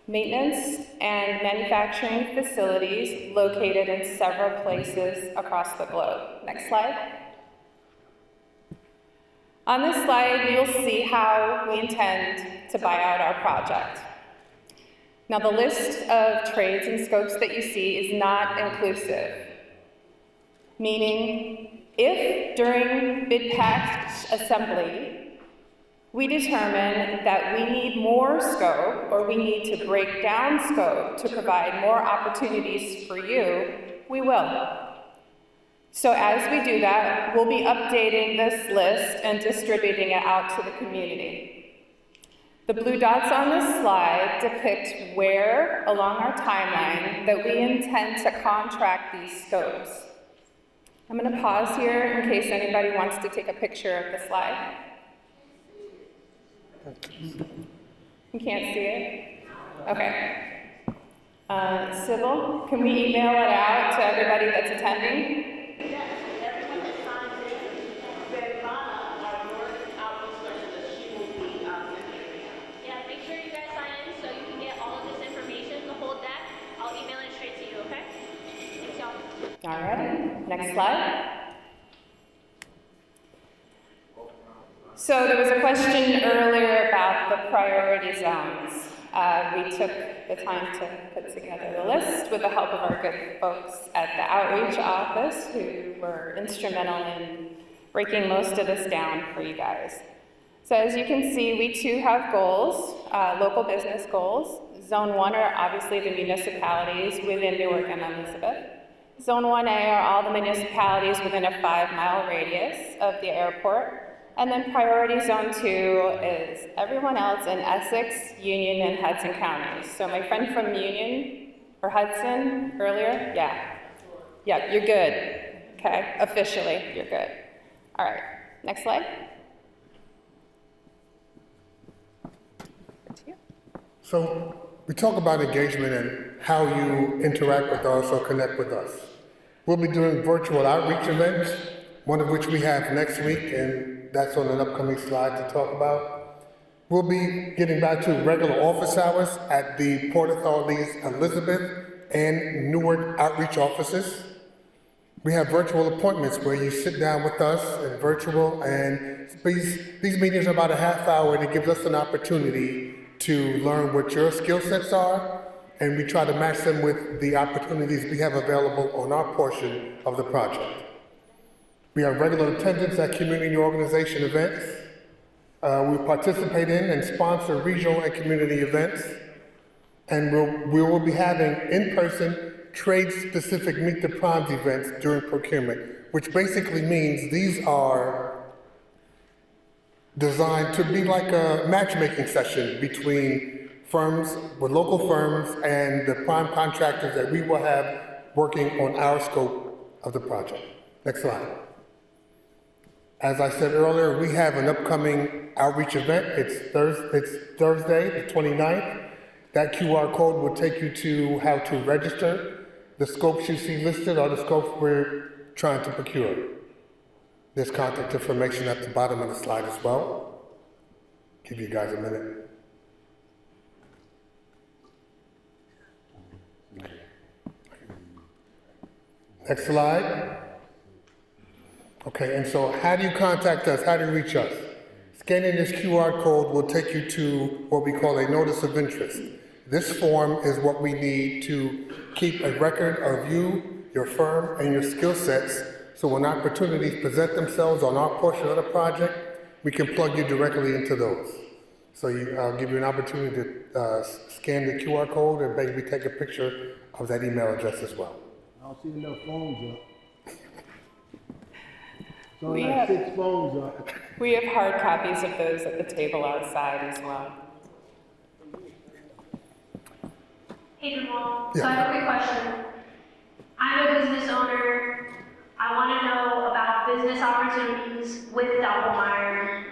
maintenance and manufacturing facilities located in several places across the globe. Next slide. On this slide, you'll see how we intend to buy out our project. Now, the list of trades and scopes that you see is not inclusive, meaning if during bid package assembly, we determine that we need more scope or we need to break down scope to provide more opportunities for you, we will. So as we do that, we'll be updating this list and distributing it out to the community. The blue dots on this slide depict where along our timeline that we intend to contract these scopes. I'm going to pause here in case anybody wants to take a picture of the slide. You can't see it? Okay. Sybil, can we email it out to everybody that's attending? All right, next slide. So there was a question earlier about the priority zones. We took the time to put together the list with the help of our good folks at the outreach office who were instrumental in breaking most of this down for you guys. So as you can see, we too have goals, local business goals. Zone 1 are obviously the municipalities within Newark and Elizabeth. Zone 1A are all the municipalities within a 5-mile radius of the airport. And then priority zone 2 is everyone else in Essex, Union, and Hudson counties. So my friend from Union, or Hudson earlier, yeah, you're good, okay? Officially, you're good. All right, next slide. So we talk about engagement and how you interact with us or connect with us. We'll be doing virtual outreach events, one of which we have next week, and that's on an upcoming slide to talk about. We'll be getting back to regular office hours at the Port Authority's Elizabeth and Newark outreach offices. We have virtual appointments where you sit down with us in virtual, and these meetings are about a half hour, and it gives us an opportunity to learn what your skill sets are, and we try to match them with the opportunities we have available on our portion of the project. We have regular attendance at community organization events. We participate in and sponsor regional and community events. And we will be having in-person trade-specific Meet the Primes events during procurement, which basically means these are designed to be like a matchmaking session between firms, with local firms, and the prime contractors that we will have working on our scope of the project. Next slide. As I said earlier, we have an upcoming outreach event. It's Thursday, the 29th. That QR code will take you to how to register. The scopes you see listed are the scopes we're trying to procure. There's contact information at the bottom of the slide as well. Give you guys a minute. Next slide. Okay, and so how do you contact us? How do you reach us? Scanning this QR code will take you to what we call a notice of interest. This form is what we need to keep a record of you, your firm, and your skill sets, so when opportunities present themselves on our portion of the project, we can plug you directly into those. So I'll give you an opportunity to scan the QR code and maybe take a picture of that email address as well. I don't see enough phones up. So We like have- 6 phones up. We have hard copies of those at the table outside as well. Hey, Jamal. Yeah. So I have a quick question. I'm a business owner. I want to know about business opportunities with Doppelmayr.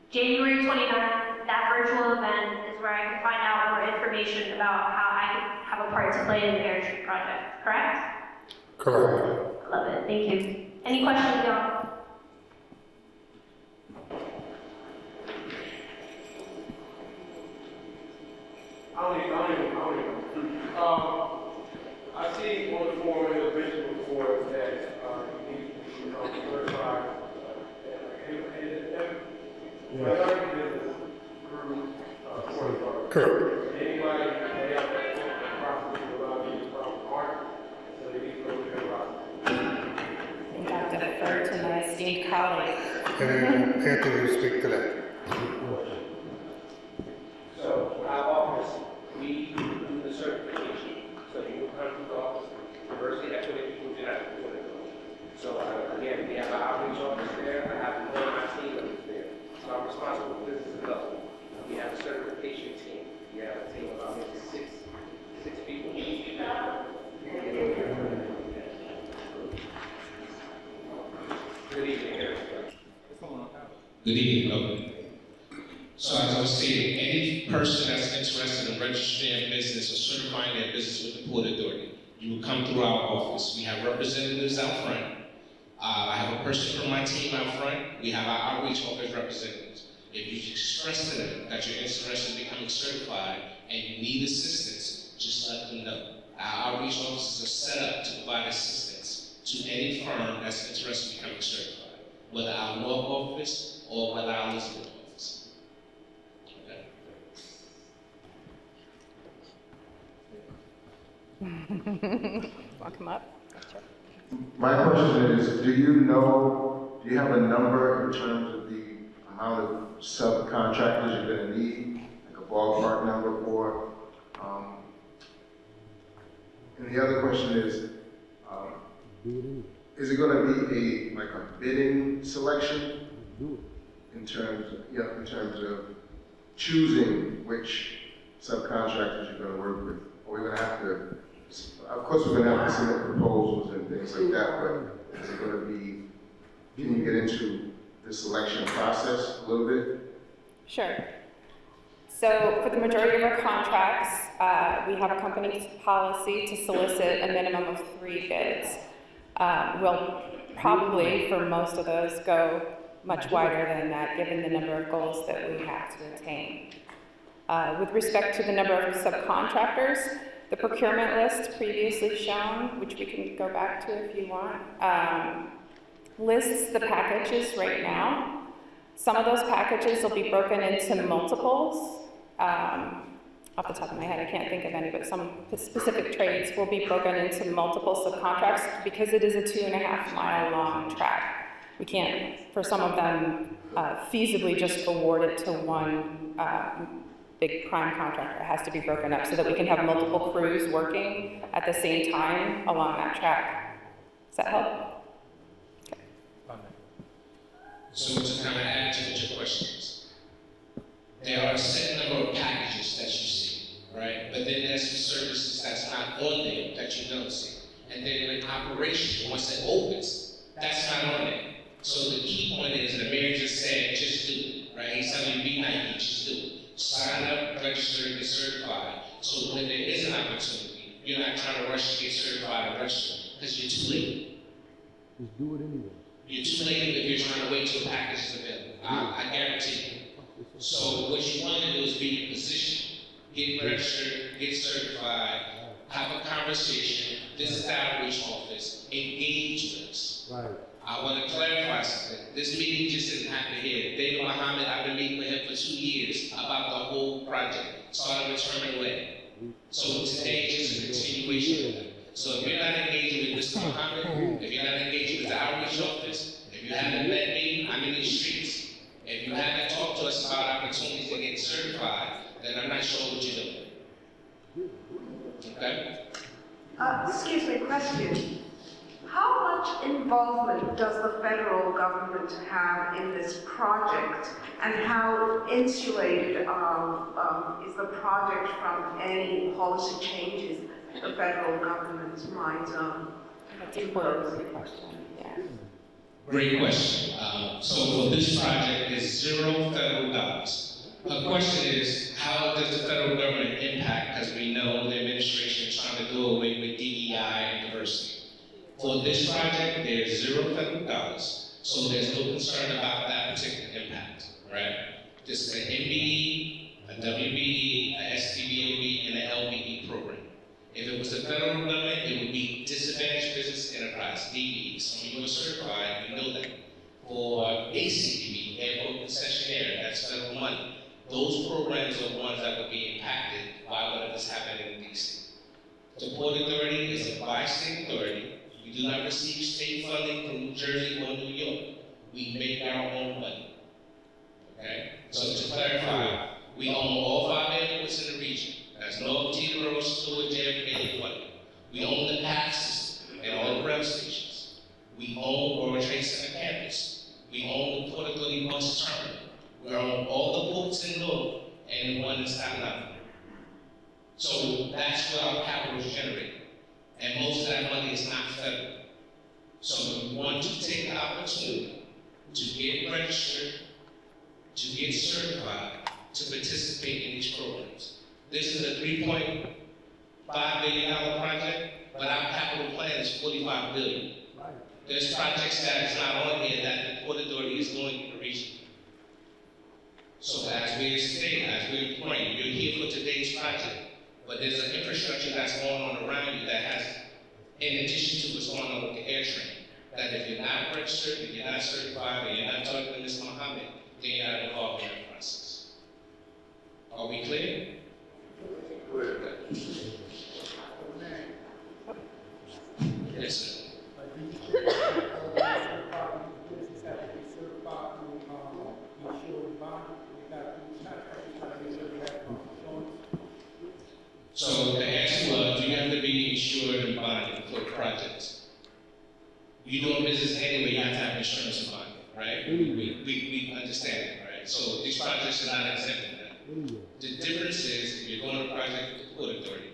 January 29th, that virtual event is where I can find out more information about how I can have a part to play in the AirTree project, correct? Correct. I love it. Thank you. Any questions, y'all? I see on the form in the vision report that you need to be certified minority business through Port Authority. Correct. Anybody may have that process without being from art, so they need to go through that process. I think I have to defer to my esteemed colleague. And Anthony will speak to that. So our office, we do the certification. So you will come to the office, diversity, equity, inclusion, and opportunity. So again, we have an outreach office there. I have one of my team members there. So I'm responsible for business development. We have a certification team. We have a team of about maybe six people. Good evening, everybody. Good evening, Governor. So as I was stating, any person that's interested in registering a business or certifying their business with the Port Authority, you will come through our office. We have representatives out front. I have a person from my team out front. We have our outreach office representatives. If you express to them that you're interested in becoming certified and you need assistance, just let them know. Our outreach offices are set up to provide assistance. to any firm that's interested in becoming certified, whether our North office or whether our Elizabeth office. Okay? Want to come up? Sure. My question is, do you have a number in terms of the amount of subcontractors you're gonna need, like a ballpark number for? And the other question is it gonna be like a bidding selection in terms of choosing which subcontractors you're gonna work with? Or we're gonna have to, of course, we're gonna have to submit proposals and things like that, but is it gonna be, can you get into the selection process a little bit? Sure. So for the majority of our contracts, we have a company policy to solicit a minimum of 3 bids. We'll probably, for most of those, go much wider than that, given the number of goals that we have to attain. With respect to the number of subcontractors, the procurement list previously shown, which we can go back to if you want, lists the packages right now. Some of those packages will be broken into multiples. Off the top of my head, I can't think of any, but some specific trades will be broken into multiple subcontracts because it is a 2.5 mile long track. We can't, for some of them, feasibly just award it to one big prime contractor. It has to be broken up so that we can have multiple crews working at the same time along that track. Does that help? So to kind of add to what your question is, there are a set number of packages that you see, right? But then there's some services that's not on there that you don't see. And then in operation, once it opens, that's not on there. So the key point is, the mayor just said, just do it, right? He's telling you, be naive, just do it. Sign up, register, get certified. So when there is an opportunity, you're not trying to rush to get certified or register, because you're too late. Just do it anyway. You're too late if you're trying to wait till a package is available. I guarantee you. So what you want to do is be in position, get registered, get certified, have a conversation, visit the outreach office, engage with us. Right. I want to clarify something. This meeting just didn't happen here. David Muhammad, I've been meeting with him for 2 years about the whole project, starting with Terminal A. So today is just a continuation of that. So if you're not engaging with Mr. Muhammad, if you're not engaging with the outreach office, if you haven't met me, I'm in these streets. If you haven't talked to us about opportunities to get certified, then I'm not sure what you're doing. Okay? Excuse me, question. How much involvement does the federal government have in this project, and how insulated is the project from any policy changes the federal government might impose? Great question. So for this project, there's $0 federal dollars. The question is, how does the federal government impact, because we know the administration is trying to do away with DEI and diversity. For this project, there's $0 federal dollars, so there's no concern about that particular impact, right? This is an MBE, a WBE, a STBOE, and an LBE program. If it was the federal government, it would be Disadvantaged Business Enterprise, DBE. So when you go certified, you know that. For ACDB, Airport Concessionaire, that's federal money. Those programs are the ones that would be impacted by whatever's happening in DC. The Port Authority is a bi-state authority. We do not receive state funding from New Jersey or New York. We make our own money. Okay? So to clarify, we own all 5 airports in the region. That's North, Teterboro, Stewart, JFK, and White. We own the PAC system and all the rail stations. We own World Trade Center campus. We own the Port Authority bus terminal. We own all the ports in North and the one in Staten Island. So that's where our capital is generated. And most of that money is not federal. So we want to take the opportunity to get registered, to get certified, to participate in these programs. This is a $3.5 billion project, but our capital plan is $45 billion. There's projects that is not on here that the Port Authority is doing in the region. So as we're saying, as we're employing, you're here for today's project, but there's an infrastructure that's going on around you that has in addition to what's going on with the AirTrain. That if you're not registered, if you're not certified, and you're not talking to Ms. Muhammad, then you're not involved in that process. Are we clear? Yes, sir. So the answer was, you have to be insured and bonded for projects. You doing business anyway, you have to have insurance and bonding, right? We understand that, right? So these projects are not exempt from that. The difference is, if you're going to a project with the Port Authority,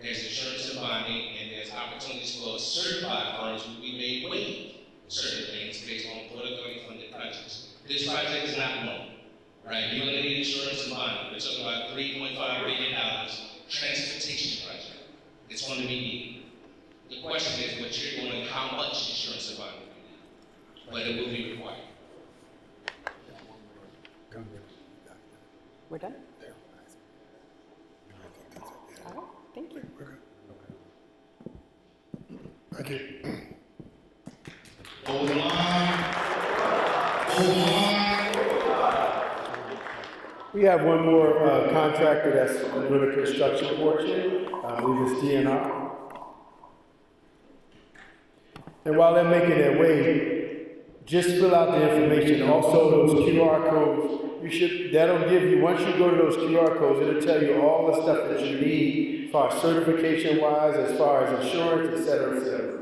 there's insurance and bonding, and there's opportunities for certified firms who we may waive certain things based on Port Authority funded projects. This project is not known, right? You're gonna need insurance and bonding. We're talking about $3.5 billion transportation project. It's going to be needed. The question is what you're doing and how much insurance and bonding you need, but it will be required. We're done? All right, thank you. Thank you. Hold the line. Hold the line. We have one more contractor that's doing the construction portion. I believe it's DNR. And while they're making their way, just fill out the information. Also, those QR codes, that'll give you, once you go to those QR codes, it'll tell you all the stuff that you need as far as certification-wise, as far as insurance, et cetera, et cetera.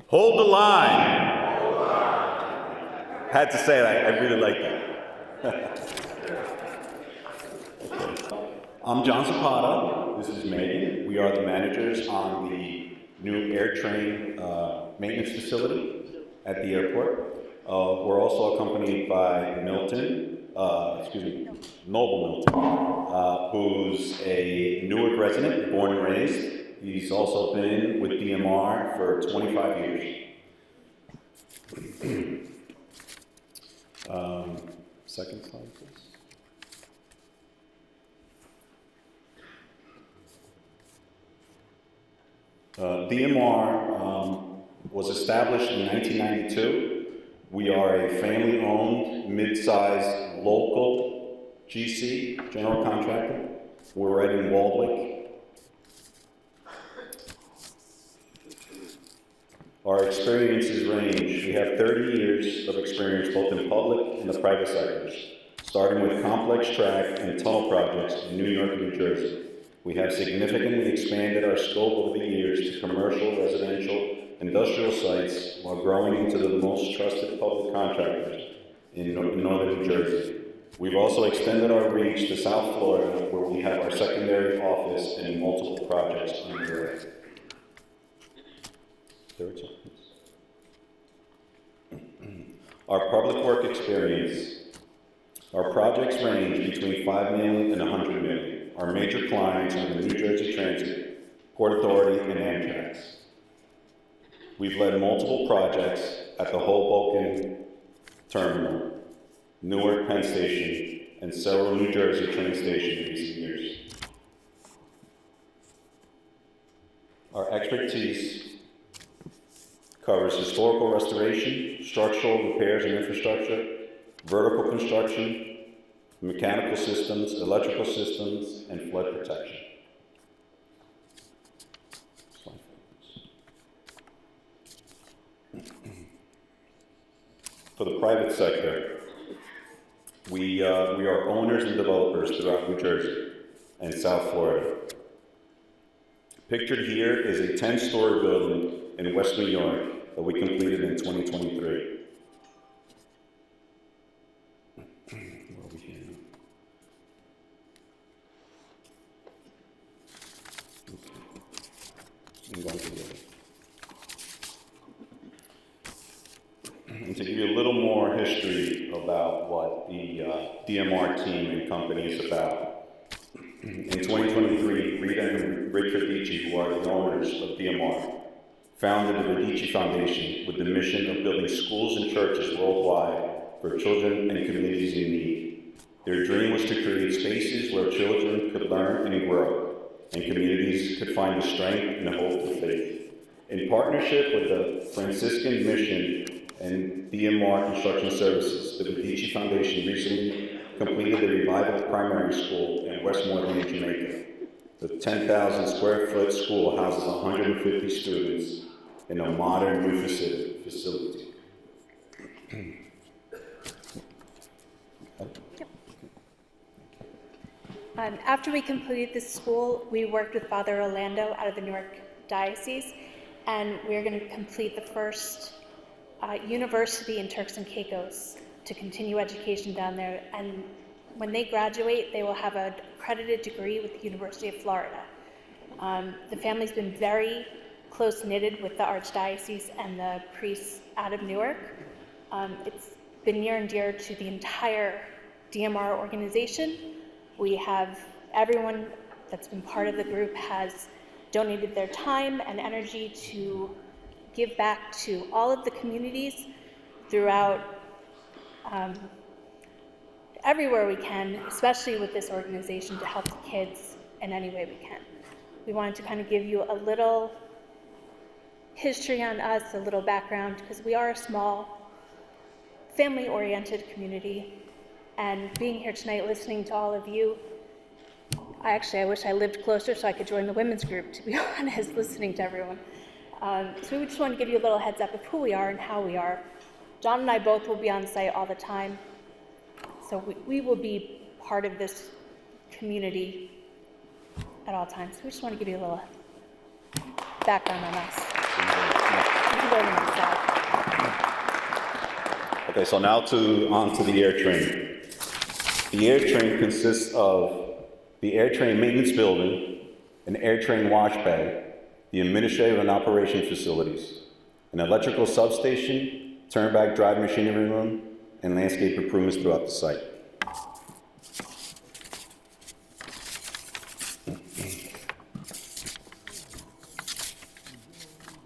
Hold the line. Had to say that, I really like that. I'm John Zapata, this is Megan. We are the managers on the new AirTrain maintenance facility at the airport. We're also accompanied by Noble Milton, who's a Newark resident, born and raised. He's also been with DMR for 25 years. Second slide, please. DMR was established in 1992. We are a family-owned, mid-sized, local GC, general contractor. We're right in Waldwick. Our experiences range. We have 30 years of experience both in public and the private sectors, starting with complex track and tunnel projects in New York and New Jersey. We have significantly expanded our scope over the years to commercial, residential, industrial sites while growing into the most trusted public contractors in northern New Jersey. We've also extended our reach to South Florida, where we have our secondary office and multiple projects underway. Our public work experience. Our projects range between $5 million and $100 million. Our major clients are the New Jersey Transit, Port Authority, and Amtrak. We've led multiple projects at the Hoboken Terminal, Newark Penn Station, and several New Jersey train stations in recent years. Our expertise covers historical restoration, structural repairs and infrastructure, vertical construction, mechanical systems, electrical systems, and flood protection. For the private sector, we are owners and developers throughout New Jersey and South Florida. Pictured here is a 10-story building in West New York that we completed in 2023. And to give you a little more history about what the DMR team and company is about. In 2023, Rita and Rick Radici, who are the owners of DMR, founded the Radici Foundation with the mission of building schools and churches worldwide for children and communities in need. Their dream was to create spaces where children could learn and grow, and communities could find the strength and hope of faith. In partnership with the Franciscan Mission and DMR Construction Services, the Medici Foundation recently completed the Revival Primary School in Westmoreland, Jamaica. The 10,000 square foot school houses 150 students in a modern new facility. After we completed this school, we worked with Father Orlando out of the Newark Diocese, and we're going to complete the first university in Turks and Caicos to continue education down there. And when they graduate, they will have an accredited degree with the University of Florida. The family's been very close-knitted with the Archdiocese and the priests out of Newark. It's been near and dear to the entire DMR organization. We have everyone that's been part of the group has donated their time and energy to give back to all of the communities throughout everywhere we can, especially with this organization, to help the kids in any way we can. We wanted to kind of give you a little history on us, a little background, because we are a small, family-oriented community. And being here tonight, listening to all of you, I wish I lived closer so I could join the women's group, to be honest, listening to everyone. So we just want to give you a little heads up of who we are and how we are. John and I both will be on site all the time. So we will be part of this community at all times. We just want to give you a little background on us. You can go to the next slide. Okay, so now on to the air train. The air train consists of the air train maintenance building, an air train wash bay, the administrative and operation facilities, an electrical substation, turnback drive machinery room, and landscape improvements throughout the site.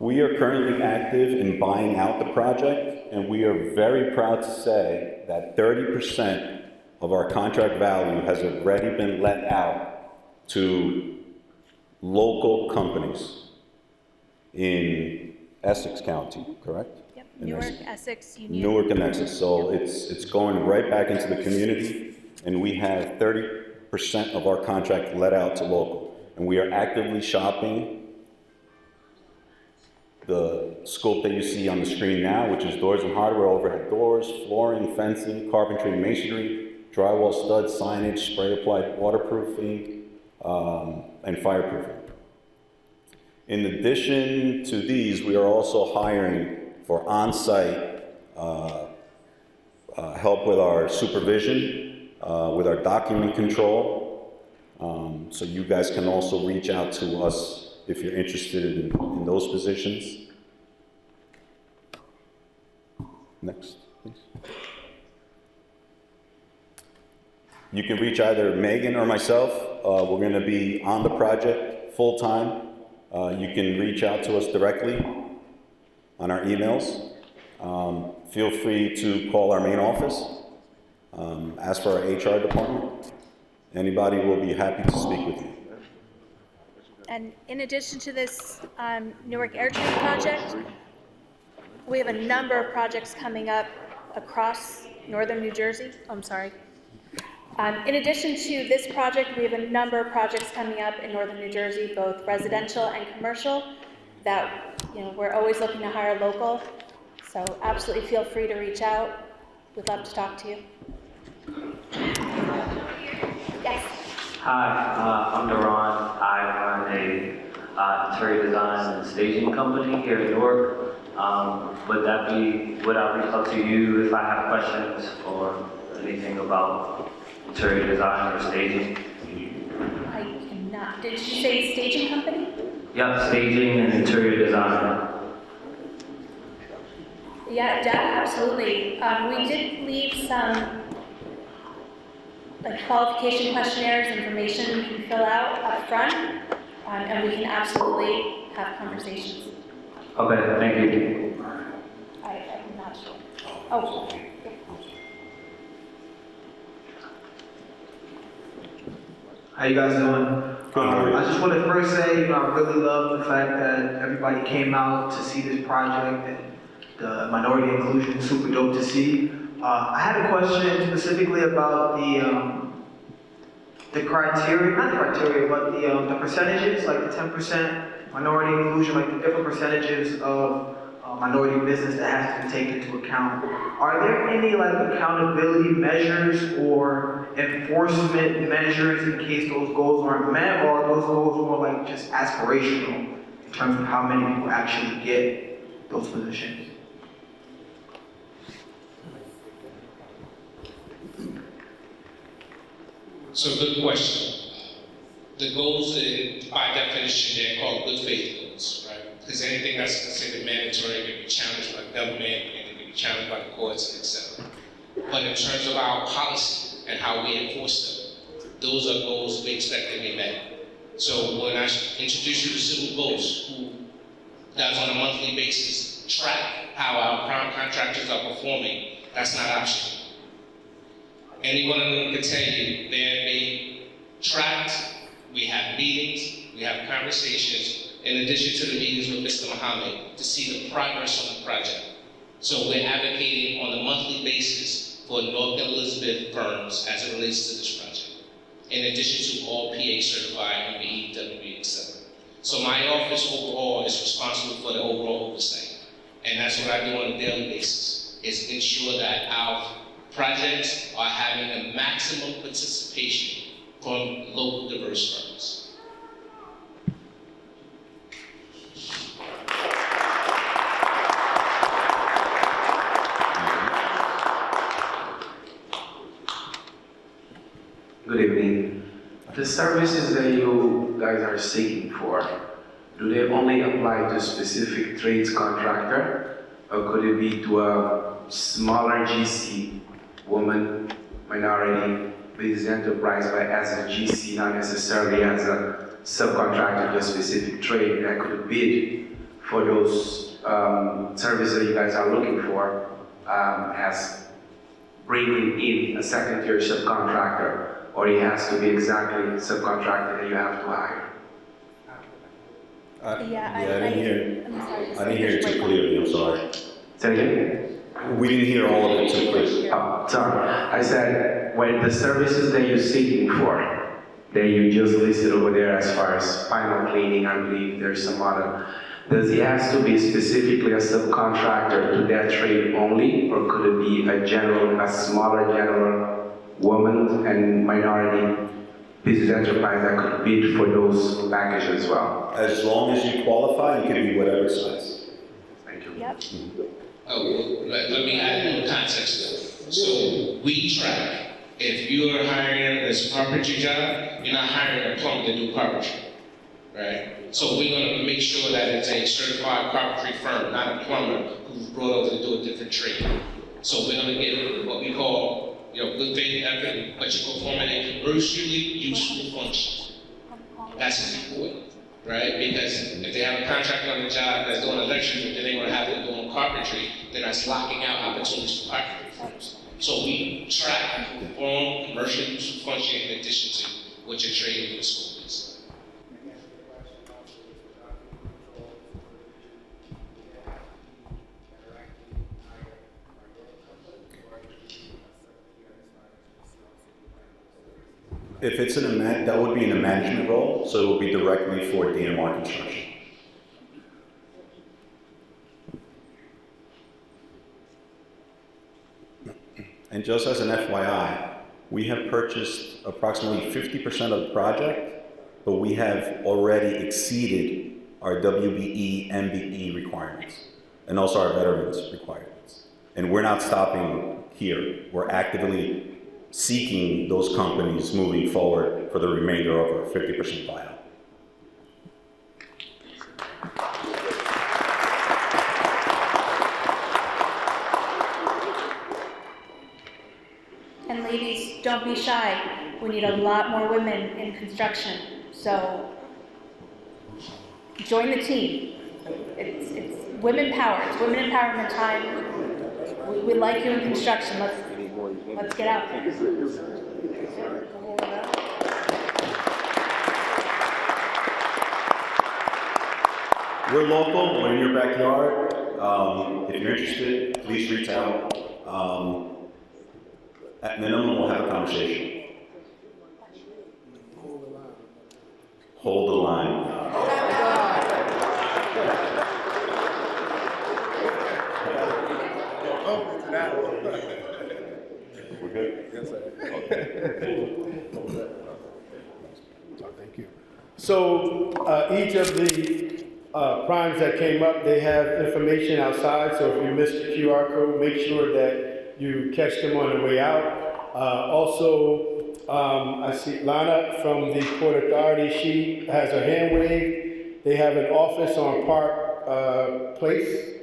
We are currently active in buying out the project, and we are very proud to say that 30% of our contract value has already been let out to local companies in Essex County, correct? Yep, Newark, Essex, Union. Newark and Essex, so it's going right back into the community, and we have 30% of our contract let out to local. And we are actively shopping the scope that you see on the screen now, which is doors and hardware, overhead doors, flooring, fencing, carpentry and masonry, drywall studs, signage, spray applied waterproofing, and fireproofing. In addition to these, we are also hiring for on-site help with our supervision, with our document control. So you guys can also reach out to us if you're interested in those positions. Next, please. You can reach either Megan or myself. We're going to be on the project full-time. You can reach out to us directly on our emails. Feel free to call our main office. Ask for our HR department. Anybody will be happy to speak with you. And in addition to this Newark AirTrain project, we have a number of projects coming up across northern New Jersey. In addition to this project, we have a number of projects coming up in northern New Jersey, both residential and commercial, that we're always looking to hire local. So absolutely feel free to reach out. We'd love to talk to you. Yes. Hi, I'm Duran. I run a interior design and staging company here in Newark. Would I reach out to you if I have questions or anything about interior design or staging? I cannot. Did you say staging company? Yep, staging and interior design. Yeah, absolutely. We did leave some qualification questionnaires, information you can fill out up front, and we can absolutely have conversations. Okay, thank you. I'm not sure. Oh. How you guys doing? I just want to first say, I really love the fact that everybody came out to see this project and the minority inclusion, super dope to see. I had a question specifically about the criteria, not the criteria, but the percentages, like the 10% minority inclusion, like the different percentages of minority business that has to be taken into account. Are there any like accountability measures or enforcement measures in case those goals aren't met, or are those goals more like just aspirational in terms of how many people actually get those positions? So good question. The goals, by definition, they're called good faith goals, right? Because anything that's considered mandatory can be challenged by government and it can be challenged by the courts, etc. But in terms of our policy and how we enforce them, those are goals we expect to be met. So when I introduce you to Civil Goals, who does on a monthly basis track how our prime contractors are performing, that's not optional. Any one of them can tell you they're being tracked. We have meetings, we have conversations, in addition to the meetings with Mr. Muhammad, to see the progress on the project. So we're advocating on a monthly basis for North Elizabeth firms as it relates to this project, in addition to all PA certified and BEWB, etc. So my office overall is responsible for the overall oversight. And that's what I do on a daily basis, is ensure that our projects are having a maximum participation from local diverse firms. Good evening. The services that you guys are seeking for, do they only apply to specific trades contractor, or could it be to a smaller GC, woman, minority, business enterprise, but as a GC, not necessarily as a subcontractor to a specific trade that could bid for those services that you guys are looking for, as bringing in a second-tier subcontractor, or it has to be exactly subcontractor that you have to hire? I didn't hear it too clearly, I'm sorry. Say it again? We didn't hear all of it too clearly. Oh, sorry. I said, when the services that you're seeking for, that you just listed over there as far as final cleaning, I believe there's some other, does it have to be specifically a subcontractor to that trade only, or could it be a smaller general woman and minority business enterprise that could bid for those packages as well? As long as you qualify, you can be whatever size. Thank you. Yep. Let me add a little context though. So we track. If you are hiring as a carpentry job, you're not hiring a plumber to do carpentry, right? So we're going to make sure that it's a certified carpentry firm, not a plumber who's brought over to do a different trade. So we're going to get what we call, good faith effort, but you're performing a commercially useful function. That's important. Right? Because if they have a contractor on the job that's doing electrical, then they're going to have to do carpentry, then that's locking out opportunities for carpentry firms. So we track and perform commercial useful function in addition to what your trade in the school is. If it's that would be in a management role, so it will be directly for DMR Construction. And just as an FYI, we have purchased approximately 50% of the project, but we have already exceeded our WBE, MBE requirements, and also our veterans requirements. And we're not stopping here. We're actively seeking those companies moving forward for the remainder of our 50% buyout. And ladies, don't be shy. We need a lot more women in construction. So join the team. It's women power. It's women empowerment time. We like you in construction. Let's get out there. we're local, we're in your backyard. If you're interested, please reach out. At minimum, we'll have a conversation. Hold the line. We're good? Yes, sir. Thank you. So each of the primes that came up, they have information outside, so if you missed the QR code, make sure that you catch them on the way out. I see Lana from the Port Authority, she has her hand waved. They have an office on Park Place,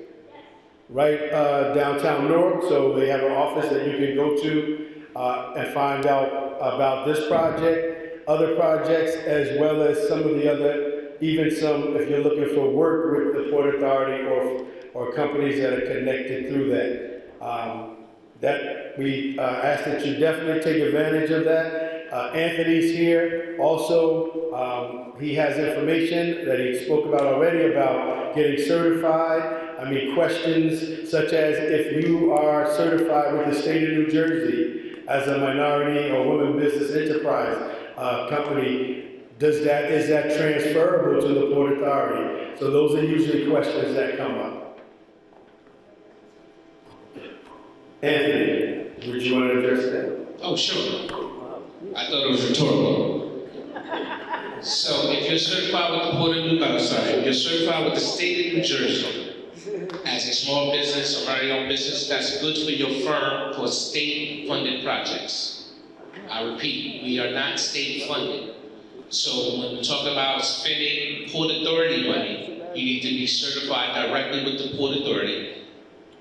right downtown Newark, so they have an office that you can go to and find out about this project, other projects, as well as some of the other, even some, if you're looking for work with the Port Authority or companies that are connected through that. That we ask that you definitely take advantage of that. Anthony's here also. He has information that he spoke about already about getting certified. I mean, questions such as if you are certified with the state of New Jersey as a minority or women business enterprise company, is that transferable to the Port Authority? So those are usually questions that come up. Anthony, would you want to address that? Oh, sure. I thought it was rhetorical. So if you're certified with the Port of if you're certified with the state of New Jersey as a small business or minority-owned business, that's good for your firm for state-funded projects. I repeat, we are not state-funded. So when we talk about spending Port Authority money, you need to be certified directly with the Port Authority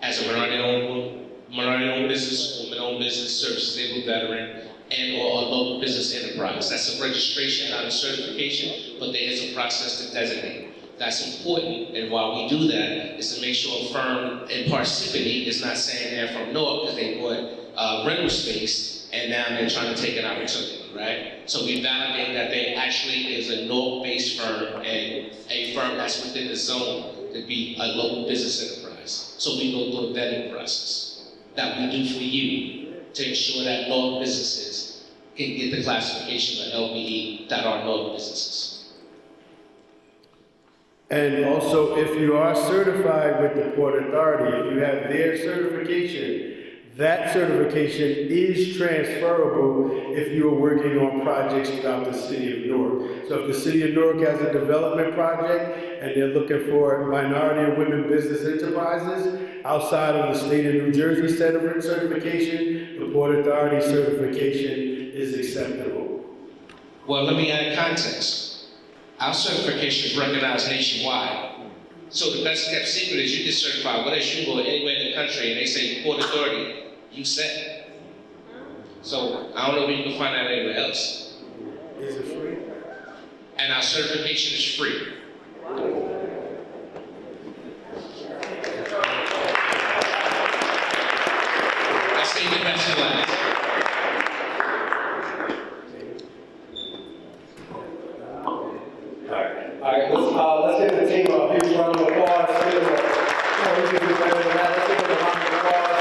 as a minority-owned business, woman-owned business, service-disabled veteran, and or a local business enterprise. That's a registration, not a certification, but there is a process to designate. That's important, and while we do that, is to make sure a firm in Parsippany is not saying they're from Newark because they bought rental space, and now they're trying to take an opportunity, right? So we validate that they actually is a Newark-based firm and a firm that's within the zone to be a local business enterprise. So we go through a vetting process that we do for you to ensure that Newark businesses can get the classification of LBE that are Newark businesses. And also, if you are certified with the Port Authority, if you have their certification, that certification is transferable if you are working on projects throughout the city of Newark. So if the city of Newark has a development project and they're looking for minority and women business enterprises outside of the state of New Jersey certification, the Port Authority certification is acceptable. Well, let me add context. Our certification is recognized nationwide. So the best kept secret is you get certified, whether you go anywhere in the country and they say Port Authority, you set. So I don't know if you can find that anywhere else. Is it free? And our certification is free. I say the best for last. All right, let's give the team a huge round of applause. We can do better than that. Let's give them a round of applause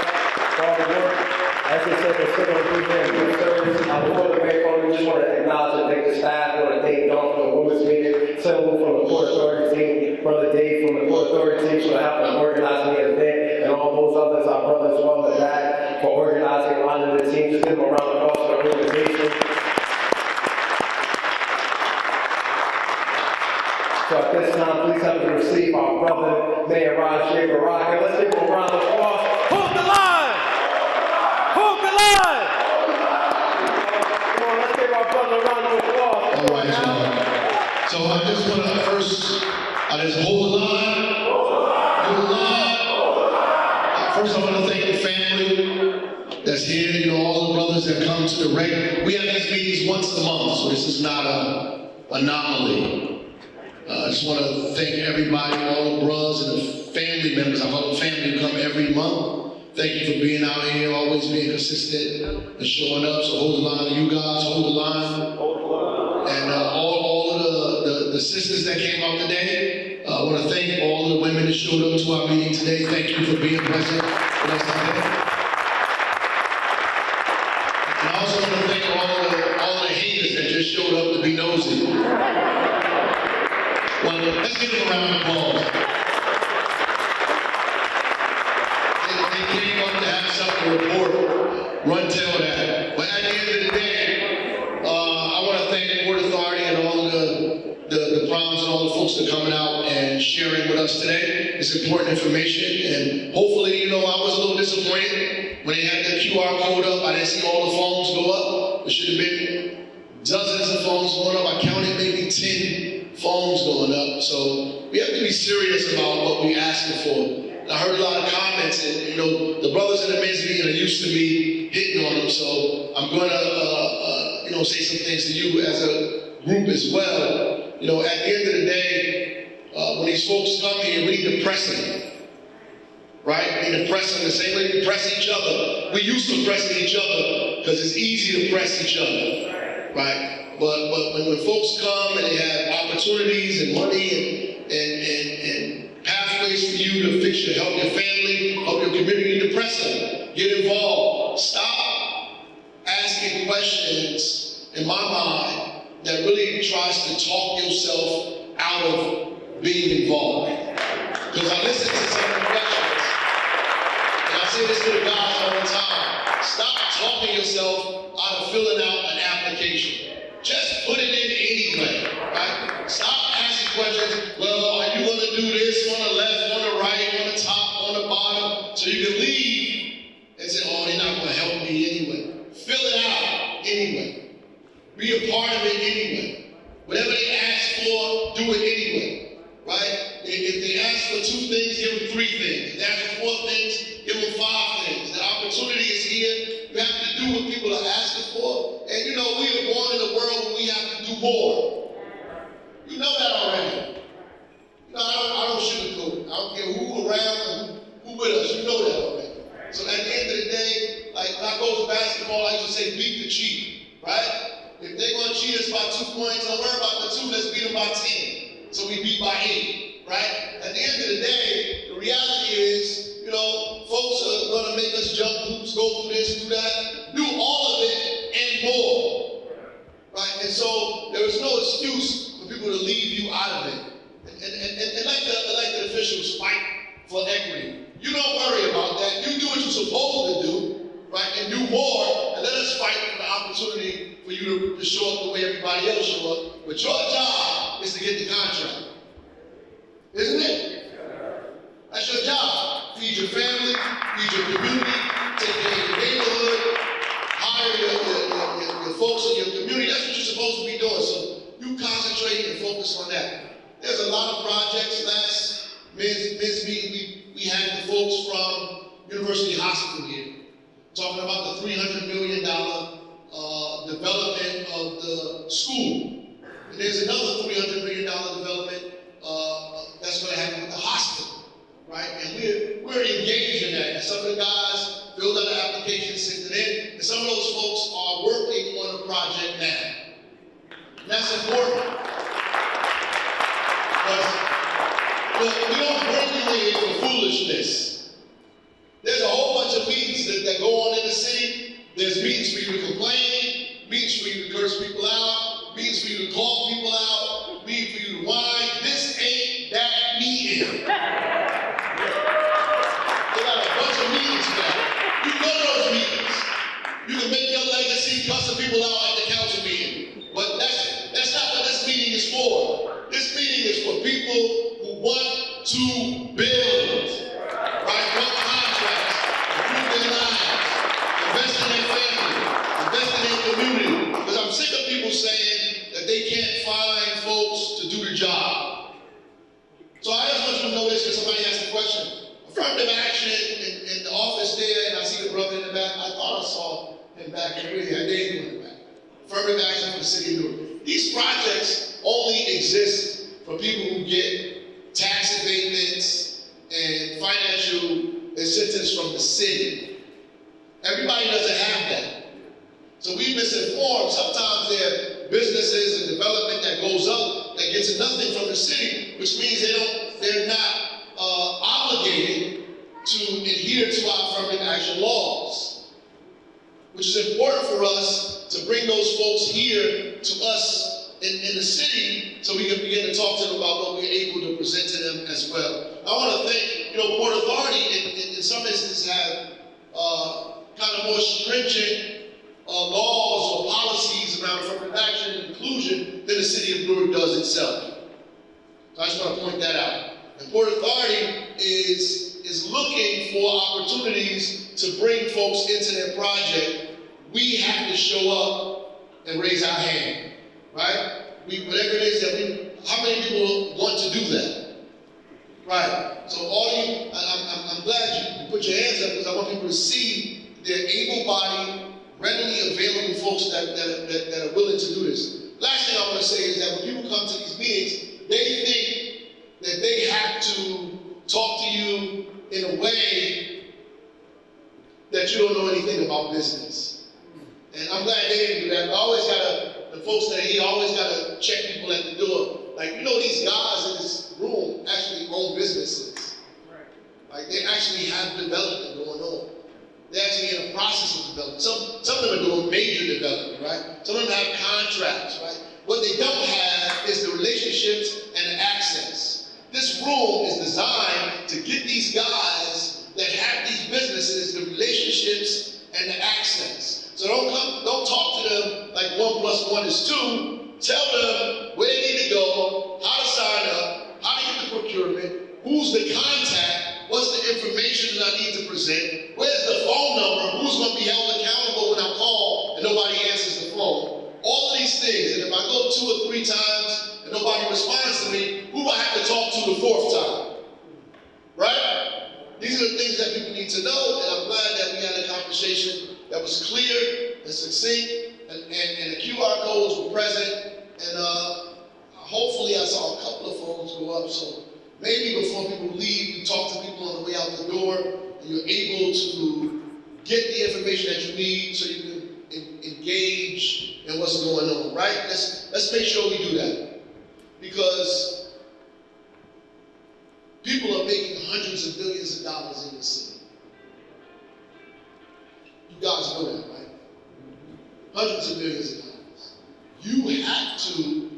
for all the work. As they said, they're still going to be there in good service. Before the microphone, we just want to acknowledge and thank the staff. I want to thank Dawn from the Women's Meeting, Selma from the Port Authority team, Brother Dave from the Port Authority team for helping organizing the event, and all those others, our brothers from the back, for organizing and honoring the team. Just give them a round of applause for the organization. So at this time, please help me receive our brother, Mayor Ron Shaver Rock. Let's give him a round of applause. Hold the line! Hold the line! Come on, let's give our brother a round of applause. All right, y'all. So I just want to first, hold the line. Hold the line. First, I want to thank the family that's here, all the brothers that come to the rec. We have these meetings once a month, so this is not an anomaly. I just want to thank everybody, all the bros and the family members. I call them family who come every month. Thank you for being out here, always being consistent and showing up. So hold the line, you guys, hold the line. And all of the sisters that came out today, I want to thank all the women that showed up to our meeting today. Thank you for being present with us today. And I also want to thank all the haters that just showed up to be nosy. Well, let's give them a round of applause. They came up to have something to report. Run tell that. But at the end of the day, I want to thank the Port Authority and all of the Browns and all the folks that are coming out and sharing with us today. It's important information, and hopefully, I was a little disappointed when they had the QR code up. I didn't see all the phones go up. There should have been dozens of phones going up. I counted maybe 10 phones going up. So we have to be serious about what we're asking for. I heard a lot of comments, and the brothers in the men's meeting are used to me hitting on them. So I'm going to say some things to you as a group as well. At the end of the day, when these folks come here, we need to press them. Right? We need to press them the same way we press each other. We used to press each other because it's easy to press each other. Right? But when folks come and they have opportunities and money and pathways for you to fix help your family, help your community, to press them. Get involved. Stop asking questions, in my mind, that really tries to talk yourself out of being involved. Because I listen to some of the questions, and I say this to the guys all the time. Stop talking yourself out of filling out an application. Just put it in anyway, right? Stop asking questions. Well, are you going to do this on the left, on the right, on the top, on the bottom? So you can leave and say, oh, they're not going to help me anyway. Fill it out anyway. Be a part of it anyway. Whatever they ask for, do it anyway, right? If they ask for 2 things, give them 3 things. If they ask for 4 things, give them 5 things. The opportunity is here. You have to do what people are asking for. And we were born in a world where we have to do more. You know that already. I don't sugarcoat it. I don't care who around and who with us. You know that already. So at the end of the day, like when I go to basketball, I used to say beat the cheat, right? If they're going to cheat us by 2 points, don't worry about the 2, let's beat them by 10. So we beat by 8, right? At the end of the day, the reality is, folks are going to make us jump hoops, go through this, do that, do all of it and more, right? And so there is no excuse for people to leave you out of it. And let the elected officials fight for equity. You don't worry about that. You do what you're supposed to do, right? And do more, and let us fight for the opportunity for you to show up the way everybody else show up. But your job is to get the contract. Isn't it? That's your job. Feed your family, feed your community, take care of your neighborhood, hire your folks in your community. That's what you're supposed to be doing. So you concentrate and focus on that. There's a lot of projects. Last men's meeting, we had the folks from University Hospital here talking about the $300 million development of the school. And there's another $300 million development that's going to happen with the hospital, right? And we're engaged in that. And some of the guys filled out the application, sent it in, and some of those folks are working on the project now. And that's important. Because we don't bring you in for foolishness. There's a whole bunch of meetings that go on in the city. There's meetings for you to complain, meetings for you to curse people out, meetings for you to call people out, meetings for you to whine. This ain't that meeting. They got a bunch of meetings now. You go to those meetings. You can make your legacy cussing people out at the council meeting. But that's not what this meeting is for. This meeting is for people who want to build, right? Want contracts, improve their lives, invest in their family, invest in their community. Because I'm sick of people saying that they can't find folks to do the job. So I just want you to know this because somebody asked the question. Affirmative action in the office there, and I see the brother in the back. I thought I saw him back there. Really, I did in the back. Affirmative action for the city of Newark. These projects only exist for people who get tax abatements and financial assistance from the city. Everybody doesn't have that. So we've misinformed. Sometimes there are businesses and development that goes up that gets nothing from the city, which means they don't they're not obligated to adhere to our affirmative action laws, which is important for us to bring those folks here to us in the city so we can begin to talk to them about what we're able to present to them as well. I want to thank, Port Authority in some instances have kind of more stringent laws or policies around affirmative action and inclusion than the city of Newark does itself. So I just want to point that out. And Port Authority is looking for opportunities to bring folks into their project. We have to show up and raise our hand, right? Whatever it is that how many people want to do that? Right. So all of you, I'm glad you put your hands up because I want people to see they're able-bodied, readily available folks that are willing to do this. Last thing I want to say is that when people come to these meetings, they think that they have to talk to you in a way that you don't know anything about business. And I'm glad they didn't do that. The folks that are here always gotta check people at the door. Like, these guys in this room actually own businesses. Like, they actually have development going on. They're actually in a process of development. Some of them are doing major development, right? Some of them have contracts, right? What they don't have is the relationships and the access. This room is designed to get these guys that have these businesses the relationships and the access. So don't talk to them like 1 + 1 is 2. Tell them where they need to go, how to sign up, how to get the procurement, who's the contact, what's the information that I need to present, where's the phone number, who's going to be held accountable when I call and nobody answers the phone. All of these things. And if I go 2 or 3 times and nobody responds to me, who do I have to talk to the 4th time? Right? These are the things that people need to know, and I'm glad that we had a conversation that was clear and succinct, and the QR codes were present, and hopefully I saw a couple of phones go up, so maybe before people leave, you talk to people on the way out the door, and you're able to get the information that you need so you can engage in what's going on, right? Let's make sure we do that, because people are making hundreds of billions of dollars in the city. You guys know that, right? Hundreds of millions of dollars. You have to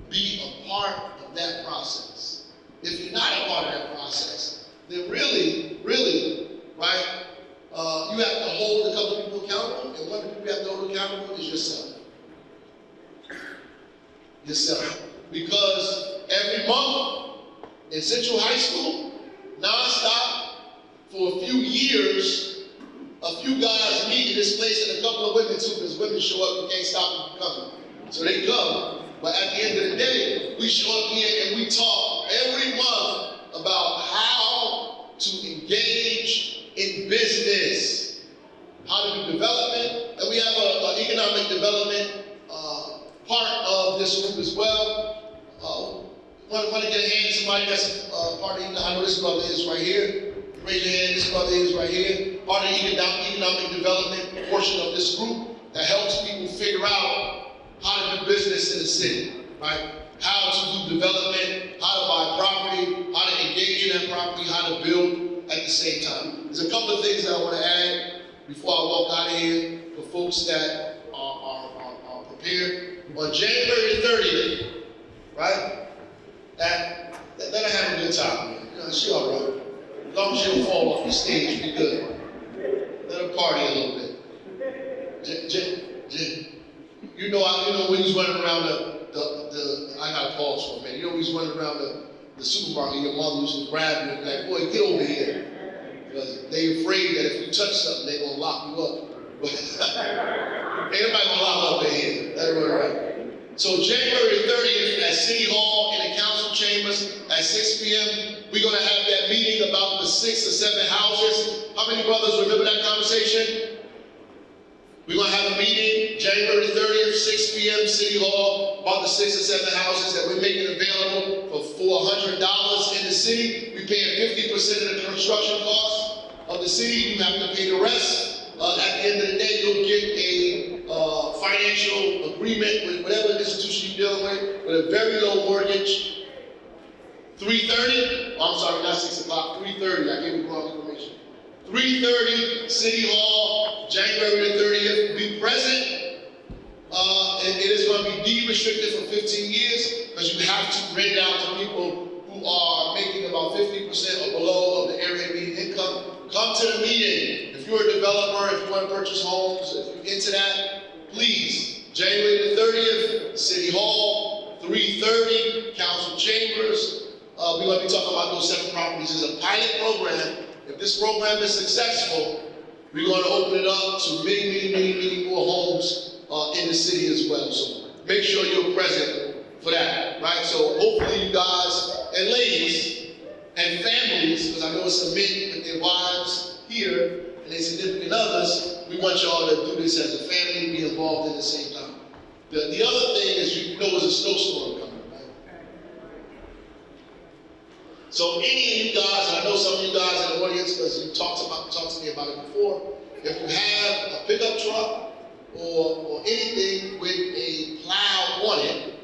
be a part of that process. If you're not a part of that process, then really, right, you have to hold a couple of people accountable, and one of the people you have to hold accountable is yourself. Yourself. Because every month in Central High School, nonstop, for a few years, a few guys meet in this place and a couple of women too, because women show up, you can't stop them from coming. So they come, but at the end of the day, we show up here and we talk every month about how to engage in business, how to do development, and we have an economic development part of this group as well. Want to get a hand to somebody that's part of, I know this brother is right here. Raise your hand, this brother is right here. Part of the economic development portion of this group that helps people figure out how to do business in the city, right? How to do development, how to buy property, how to engage in that property, how to build at the same time. There's a couple of things that I want to add before I walk out of here for folks that are prepared. On January 30th, right? Let her have a good time, man. She all right. As long as she don't fall off the stage, be good. Let her party a little bit. You know when he's running around I gotta pause for a minute. You know when he's running around the supermarket, your mother used to grab you and be like, boy, get over here. Because they afraid that if you touch something, they're gonna lock you up. Ain't nobody gonna lock up their head. That's right. So January 30th at City Hall in the council chambers at 6 p.m., we're gonna have that meeting about the 6 or 7 houses. How many brothers remember that conversation? We're gonna have a meeting January 30th, 6 p.m., City Hall, about the 6 or 7 houses that we're making available for $100 in the city. We're paying 50% of the construction cost of the city. You have to pay the rest. At the end of the day, you'll get a financial agreement with whatever institution you're dealing with a very low mortgage. 3:30. I'm sorry, not 6 o'clock, 3:30, I gave you wrong information. 3:30, City Hall, January the 30th, be present. And it is going to be deed restricted for 15 years because you have to rent it out to people who are making about 50% or below of the area median income. Come to the meeting. If you're a developer, if you want to purchase homes, if you're into that, please. January the 30th, City Hall, 3:30, Council Chambers. We're going to be talking about those 7 properties. It's a pilot program. If this program is successful, we're going to open it up to many more homes in the city as well. So make sure you're present for that, right? So hopefully you guys and ladies and families, because I know some men with their wives here and their significant others, we want y'all to do this as a family, be involved at the same time. The other thing is, you know, there's a snowstorm coming, right? So any of you guys, and I know some of you guys in the audience, because you talked to me about it before, if you have a pickup truck or anything with a plow on it,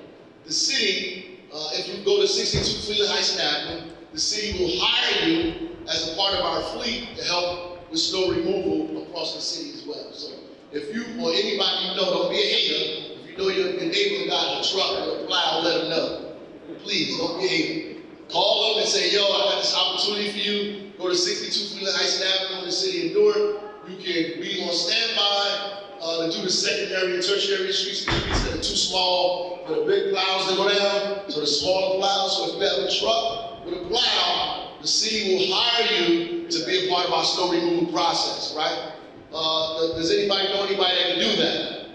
the city, if you go to 62 Freeland Heights Avenue, the city will hire you as a part of our fleet to help with snow removal across the city as well. So if you or anybody you know, don't be a hater. If you know your neighbor got a truck or a plow, let them know. Please, don't be a hater. Call them and say, yo, I got this opportunity for you. Go to 62 Freeland Heights Avenue in the city of Newark. You can be on standby to do the secondary and tertiary streets that are too small for the big plows to go down. So the smaller plows, so if you have a truck with a plow, the city will hire you to be a part of our snow removal process, right? Does anybody know anybody that can do that?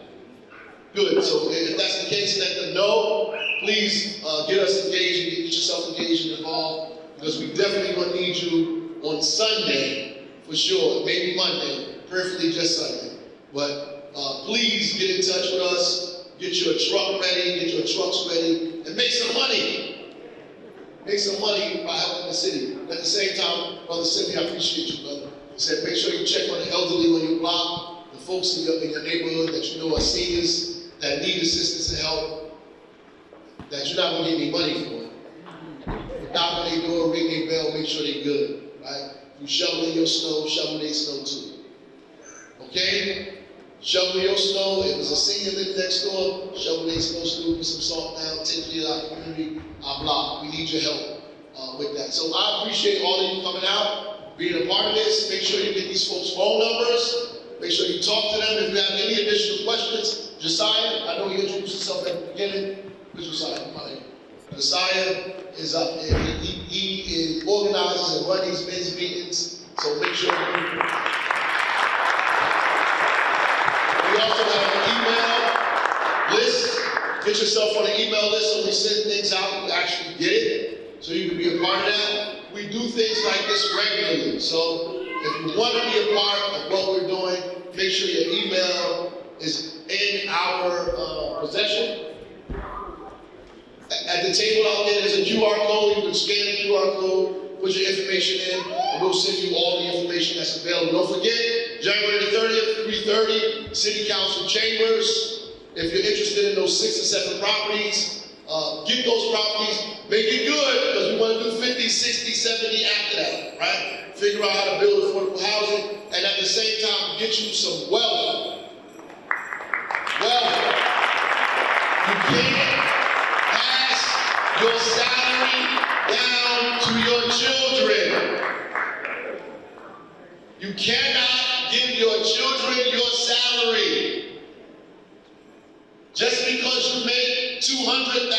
Good, so if that's the case, let them know. Please get us engaged and get yourself engaged and involved, because we definitely gonna need you on Sunday, for sure, maybe Monday, preferably just Sunday. But please get in touch with us, get your truck ready, get your trucks ready, and make some money. Make some money by helping the city. At the same time, Brother Sidney, I appreciate you, brother. He said, make sure you check on the elderly on your block, the folks in your neighborhood that you know are seniors that need assistance and help, that you're not gonna get any money for. Knock on their door, ring their bell, make sure they're good, right? You shovel your snow, shovel their snow too. Okay? Shovel your snow. If it's a senior living next door, shovel their snow too, put some salt down, take care of our community, our block. We need your help with that. So I appreciate all of you coming out, being a part of this. Make sure you get these folks' phone numbers. Make sure you talk to them. If you have any additional questions, Josiah, I know you introduced yourself at the beginning. Who's Josiah? Come on here. Josiah is up there. He organizes and runs these men's meetings. So make sure you. We also have an email list. Get yourself on the email list so we send things out, you actually get it, so you can be a part of that. We do things like this regularly. So if you want to be a part of what we're doing, make sure your email is in our possession. At the table out there, there's a QR code. You can scan the QR code, put your information in, and we'll send you all the information that's available. Don't forget, January the 30th, 3:30, City Council Chambers. If you're interested in those 6 or 7 properties, get those properties, make it good, because we want to do 50, 60, 70 after that, right? Figure out how to build affordable housing, and at the same time, get you some wealth. You can't pass your salary down to your children. You cannot give your children your salary. Just because you make $200,000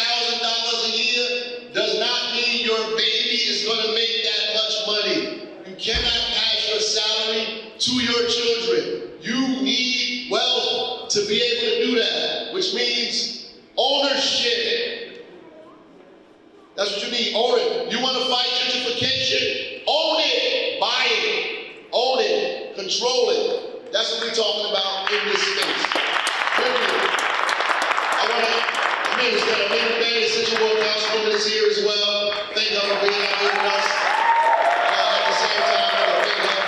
a year does not mean your baby is going to make that much money. You cannot pass your salary to your children. You need wealth to be able to do that, which means ownership. That's what you need. Own it. You want to fight gentrification? Own it. Buy it. Own it. Control it. That's what we're talking about in this space. I mean, it's got a big thing. Central Ward Councilwoman is here as well. Thank her for being out with us. At the same time, I want to thank her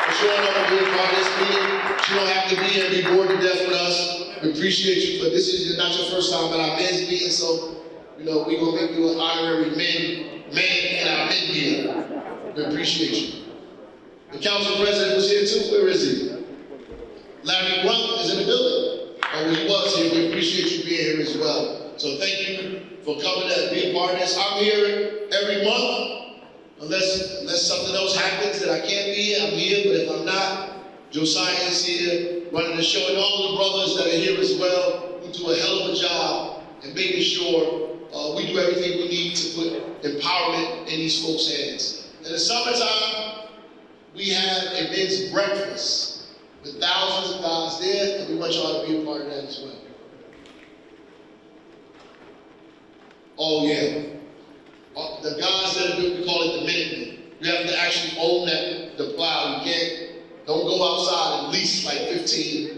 for showing up and being part of this meeting. She don't have to be here and be bored to death with us. We appreciate you, but this is not your first time at our men's meeting, so, you know, we're going to make you an honorary men men and our men here. We appreciate you. The council president was here too. Where is he? Larry Grunt is in the building. Oh, he was here. We appreciate you being here as well. So thank you for coming and being part of this. I'm here every month, unless something else happens that I can't be here. I'm here, but if I'm not, Josiah is here running the show, and all the brothers that are here as well who do a hell of a job in making sure we do everything we need to put empowerment in these folks' hands. In the summertime, we have a men's breakfast with thousands of guys there, and we want y'all to be a part of that as well. Oh yeah. The guys that do, we call it the Minutemen. You have to actually own the plow. Don't go outside and lease like 15.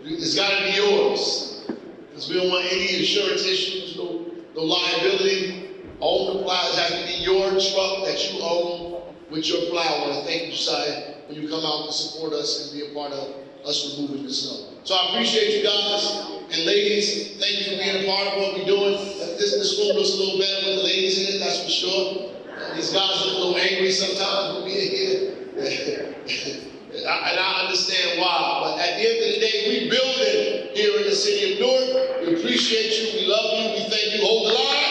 It's gotta be yours. Because we don't want any insurance issues, no liability. Own the plow. It has to be your truck that you own with your plow. I want to thank you, Josiah, when you come out to support us and be a part of us removing the snow. So I appreciate you guys and ladies. Thank you for being a part of what we're doing. This room looks a little better with the ladies in it, that's for sure. These guys look a little angry sometimes when we're here. And I understand why. But at the end of the day, we build it here in the city of Newark. We appreciate you. We love you. We thank you. Hold the line.